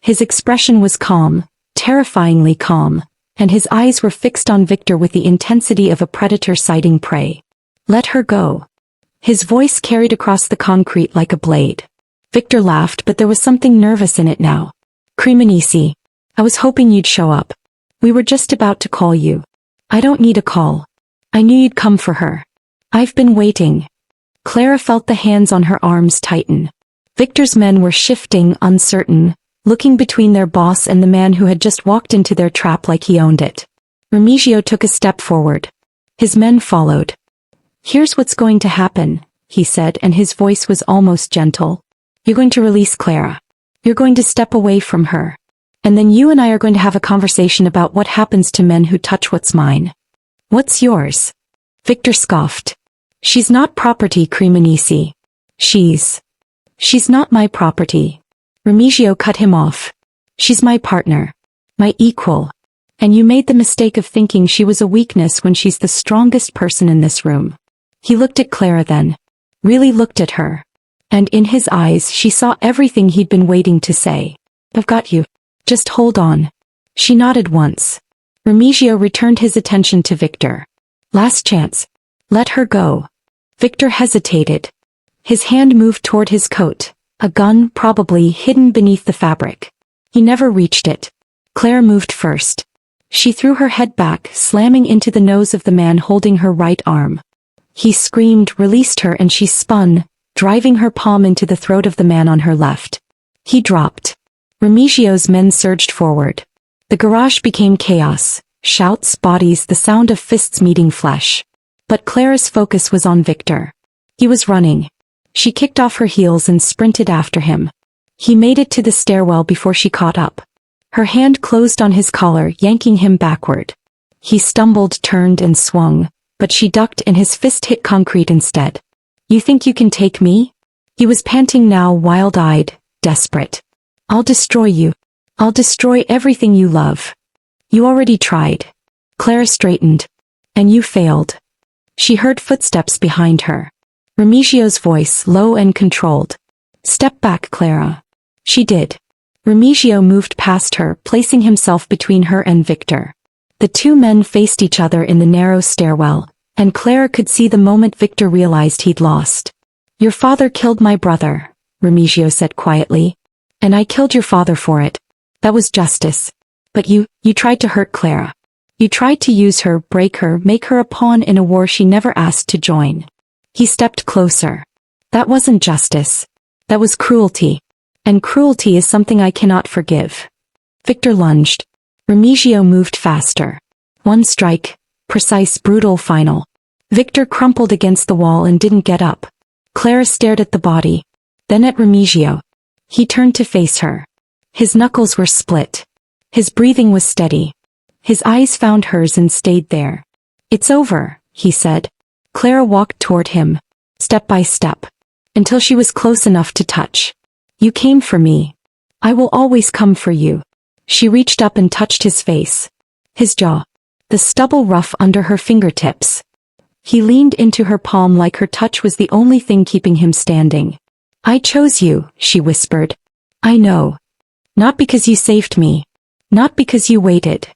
His expression was calm, terrifyingly calm, and his eyes were fixed on Victor with the intensity of a predator sighting prey. Let her go. His voice carried across the concrete like a blade. Victor laughed, but there was something nervous in it now. Cremonesi, I was hoping you'd show up. We were just about to call you. I don't need a call. I knew you'd come for her. I've been waiting. Clara felt the hands on her arms tighten. Victor's men were shifting, uncertain, looking between their boss and the man who had just walked into their trap like he owned it. Remigio took a step forward. His men followed. Here's what's going to happen, he said, and his voice was almost gentle. You're going to release Clara. You're going to step away from her. And then you and I are going to have a conversation about what happens to men who touch what's mine. What's yours? Victor scoffed. She's not property, Cremonesi. She's not my property. Remigio cut him off. She's my partner. My equal. And you made the mistake of thinking she was a weakness when she's the strongest person in this room. He looked at Clara then. Really looked at her. And in his eyes she saw everything he'd been waiting to say. I've got you. Just hold on. She nodded once. Remigio returned his attention to Victor. Last chance. Let her go. Victor hesitated. His hand moved toward his coat, a gun probably hidden beneath the fabric. He never reached it. Claire moved first. She threw her head back, slamming into the nose of the man holding her right arm. He screamed, released her, and she spun, driving her palm into the throat of the man on her left. He dropped. Remigio's men surged forward. The garage became chaos, shouts, bodies, the sound of fists meeting flesh. But Clara's focus was on Victor. He was running. She kicked off her heels and sprinted after him. He made it to the stairwell before she caught up. Her hand closed on his collar, yanking him backward. He stumbled, turned, and swung, but she ducked and his fist hit concrete instead. You think you can take me? He was panting now, wild-eyed, desperate. I'll destroy you. I'll destroy everything you love. You already tried. Clara straightened. And you failed. She heard footsteps behind her. Remigio's voice, low and controlled. Step back, Clara. She did. Remigio moved past her, placing himself between her and Victor. The 2 men faced each other in the narrow stairwell, and Clara could see the moment Victor realized he'd lost. Your father killed my brother, Remigio said quietly. And I killed your father for it. That was justice. But you tried to hurt Clara. You tried to use her, break her, make her a pawn in a war she never asked to join. He stepped closer. That wasn't justice. That was cruelty. And cruelty is something I cannot forgive. Victor lunged. Remigio moved faster. 1 strike. Precise, brutal, final. Victor crumpled against the wall and didn't get up. Clara stared at the body. Then at Remigio. He turned to face her. His knuckles were split. His breathing was steady. His eyes found hers and stayed there. It's over, he said. Clara walked toward him, step by step, until she was close enough to touch. You came for me. I will always come for you. She reached up and touched his face. His jaw. The stubble rough under her fingertips. He leaned into her palm like her touch was the only thing keeping him standing. I chose you, she whispered. I know. Not because you saved me. Not because you waited.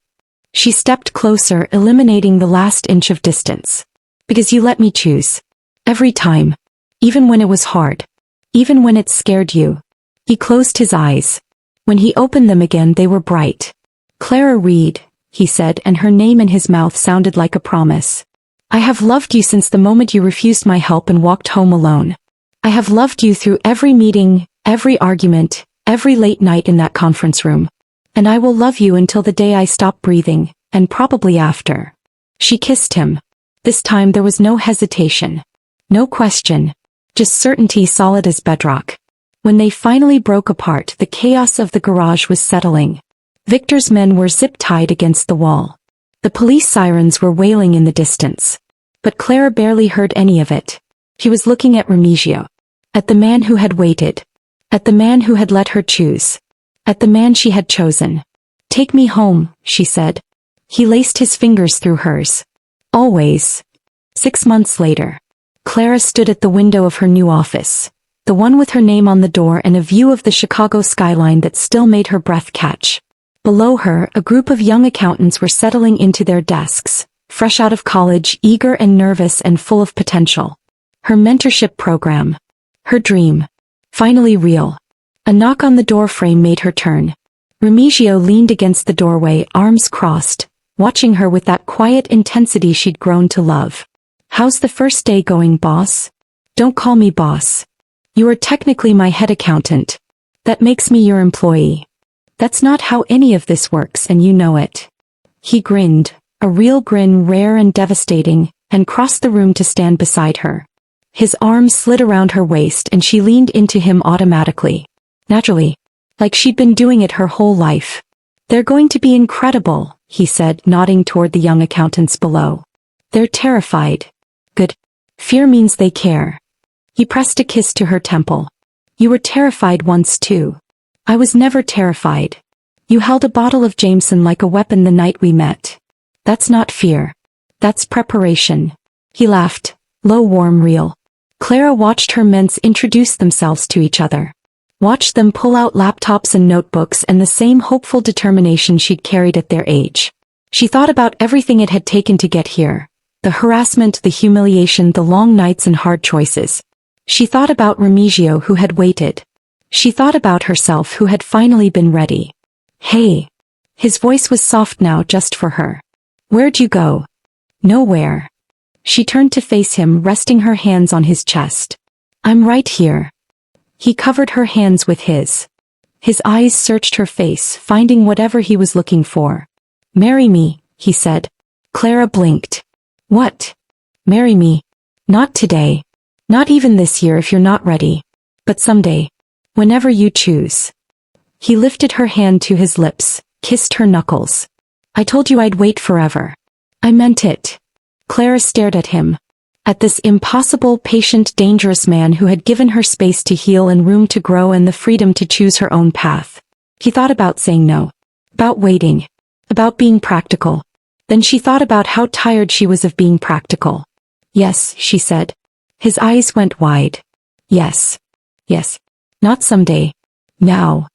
She stepped closer, eliminating the last inch of distance. Because you let me choose. Every time. Even when it was hard. Even when it scared you. He closed his eyes. When he opened them again, they were bright. Clara Reed, he said, and her name in his mouth sounded like a promise. I have loved you since the moment you refused my help and walked home alone. I have loved you through every meeting, every argument, every late night in that conference room. And I will love you until the day I stop breathing, and probably after. She kissed him. This time there was no hesitation. No question. Just certainty solid as bedrock. When they finally broke apart, the chaos of the garage was settling. Victor's men were zip-tied against the wall. The police sirens were wailing in the distance. But Clara barely heard any of it. She was looking at Remigio. At the man who had waited. At the man who had let her choose. At the man she had chosen. "Take me home," she said. He laced his fingers through hers. "Always." 6 months later. Clara stood at the window of her new office. The one with her name on the door and a view of the Chicago skyline that still made her breath catch. Below her, a group of young accountants were settling into their desks, fresh out of college, eager and nervous and full of potential. Her mentorship program. Her dream. Finally real. A knock on the door frame made her turn. Remigio leaned against the doorway, arms crossed, watching her with that quiet intensity she'd grown to love. "How's the first day going, boss?" "Don't call me boss. You are technically my head accountant. That makes me your employee. That's not how any of this works, and you know it." He grinned, a real grin, rare and devastating, and crossed the room to stand beside her. His arms slid around her waist and she leaned into him automatically. Naturally. Like she'd been doing it her whole life. "They're going to be incredible," he said, nodding toward the young accountants below. "They're terrified." "Good. Fear means they care." He pressed a kiss to her temple. "You were terrified once too." "I was never terrified. You held a bottle of Jameson like a weapon the night we met." "That's not fear. That's preparation." He laughed, low, warm, real. Clara watched her men introduce themselves to each other. Watched them pull out laptops and notebooks and the same hopeful determination she'd carried at their age. She thought about everything it had taken to get here. The harassment, the humiliation, the long nights and hard choices. She thought about Remigio who had waited. She thought about herself who had finally been ready. "Hey." His voice was soft now, just for her. "Where'd you go?" "Nowhere." She turned to face him, resting her hands on his chest. "I'm right here." He covered her hands with his. His eyes searched her face, finding whatever he was looking for. "Marry me," he said. Clara blinked. "What?" "Marry me. Not today. Not even this year if you're not ready. But someday. Whenever you choose." He lifted her hand to his lips, kissed her knuckles. "I told you I'd wait forever. I meant it." Clara stared at him. At this impossible, patient, dangerous man who had given her space to heal and room to grow and the freedom to choose her own path. He thought about saying no. About waiting. About being practical. Then she thought about how tired she was of being practical. "Yes," she said. His eyes went wide. "Yes. Yes. Not someday. Now."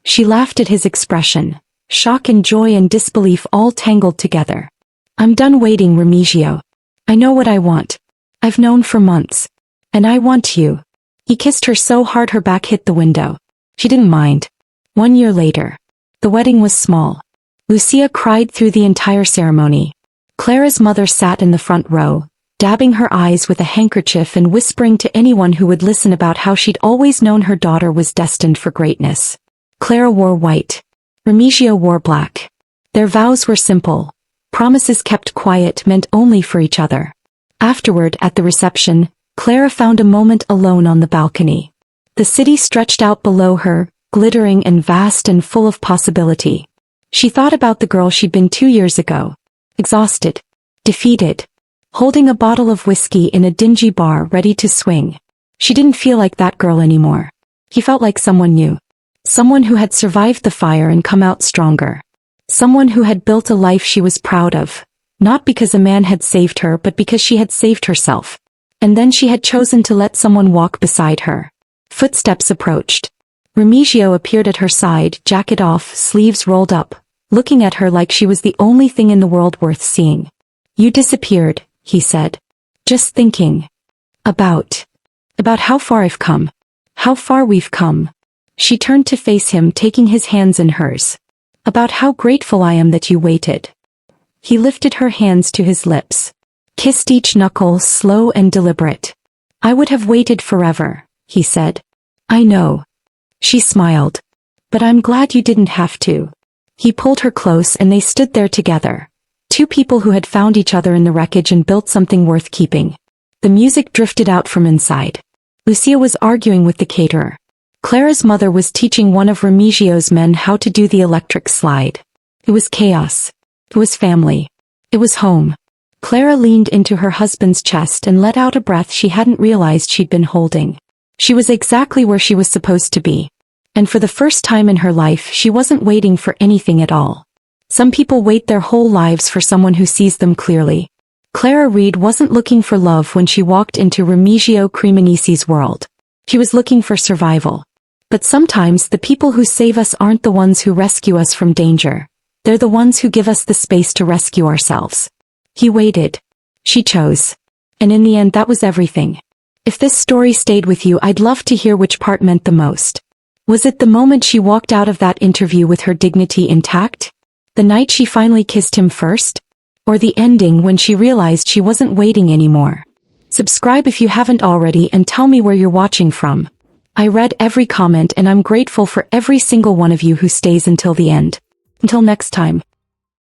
She laughed at his expression. Shock and joy and disbelief all tangled together. "I'm done waiting, Remigio. I know what I want. I've known for months. And I want you." He kissed her so hard her back hit the window. She didn't mind. 1 year later. The wedding was small. Lucia cried through the entire ceremony. Clara's mother sat in the front row, dabbing her eyes with a handkerchief and whispering to anyone who would listen about how she'd always known her daughter was destined for greatness. Clara wore white. Remigio wore black. Their vows were simple. Promises kept quiet, meant only for each other. Afterward, at the reception, Clara found a moment alone on the balcony. The city stretched out below her, glittering and vast and full of possibility. She thought about the girl she'd been 2 years ago. Exhausted. Defeated. Holding a bottle of whiskey in a dingy bar ready to swing. She didn't feel like that girl anymore. He felt like someone new. Someone who had survived the fire and come out stronger. Someone who had built a life she was proud of. Not because a man had saved her, but because she had saved herself. And then she had chosen to let someone walk beside her. Footsteps approached. Remigio appeared at her side, jacket off, sleeves rolled up, looking at her like she was the only thing in the world worth seeing. "You disappeared," he said. "Just thinking. About how far I've come. How far we've come." She turned to face him, taking his hands in hers. "About how grateful I am that you waited." He lifted her hands to his lips. Kissed each knuckle, slow and deliberate. "I would have waited forever," he said. "I know." She smiled. "But I'm glad you didn't have to." He pulled her close and they stood there together. Two people who had found each other in the wreckage and built something worth keeping. The music drifted out from inside. Lucia was arguing with the caterer. Clara's mother was teaching one of Remigio's men how to do the electric slide. It was chaos. It was family. It was home. Clara leaned into her husband's chest and let out a breath she hadn't realized she'd been holding. She was exactly where she was supposed to be. And for the first time in her life, she wasn't waiting for anything at all. Some people wait their whole lives for someone who sees them clearly. Clara Reed wasn't looking for love when she walked into Remigio Cremonesi's world. She was looking for survival. But sometimes the people who save us aren't the ones who rescue us from danger. They're the ones who give us the space to rescue ourselves. He waited. She chose. And in the end, that was everything. If this story stayed with you, I'd love to hear which part meant the most. Was it the moment she walked out of that interview with her dignity intact? The night she finally kissed him first? Or the ending when she realized she wasn't waiting anymore? Subscribe if you haven't already and tell me where you're watching from. I read every comment and I'm grateful for every single one of you who stays until the end. Until next time.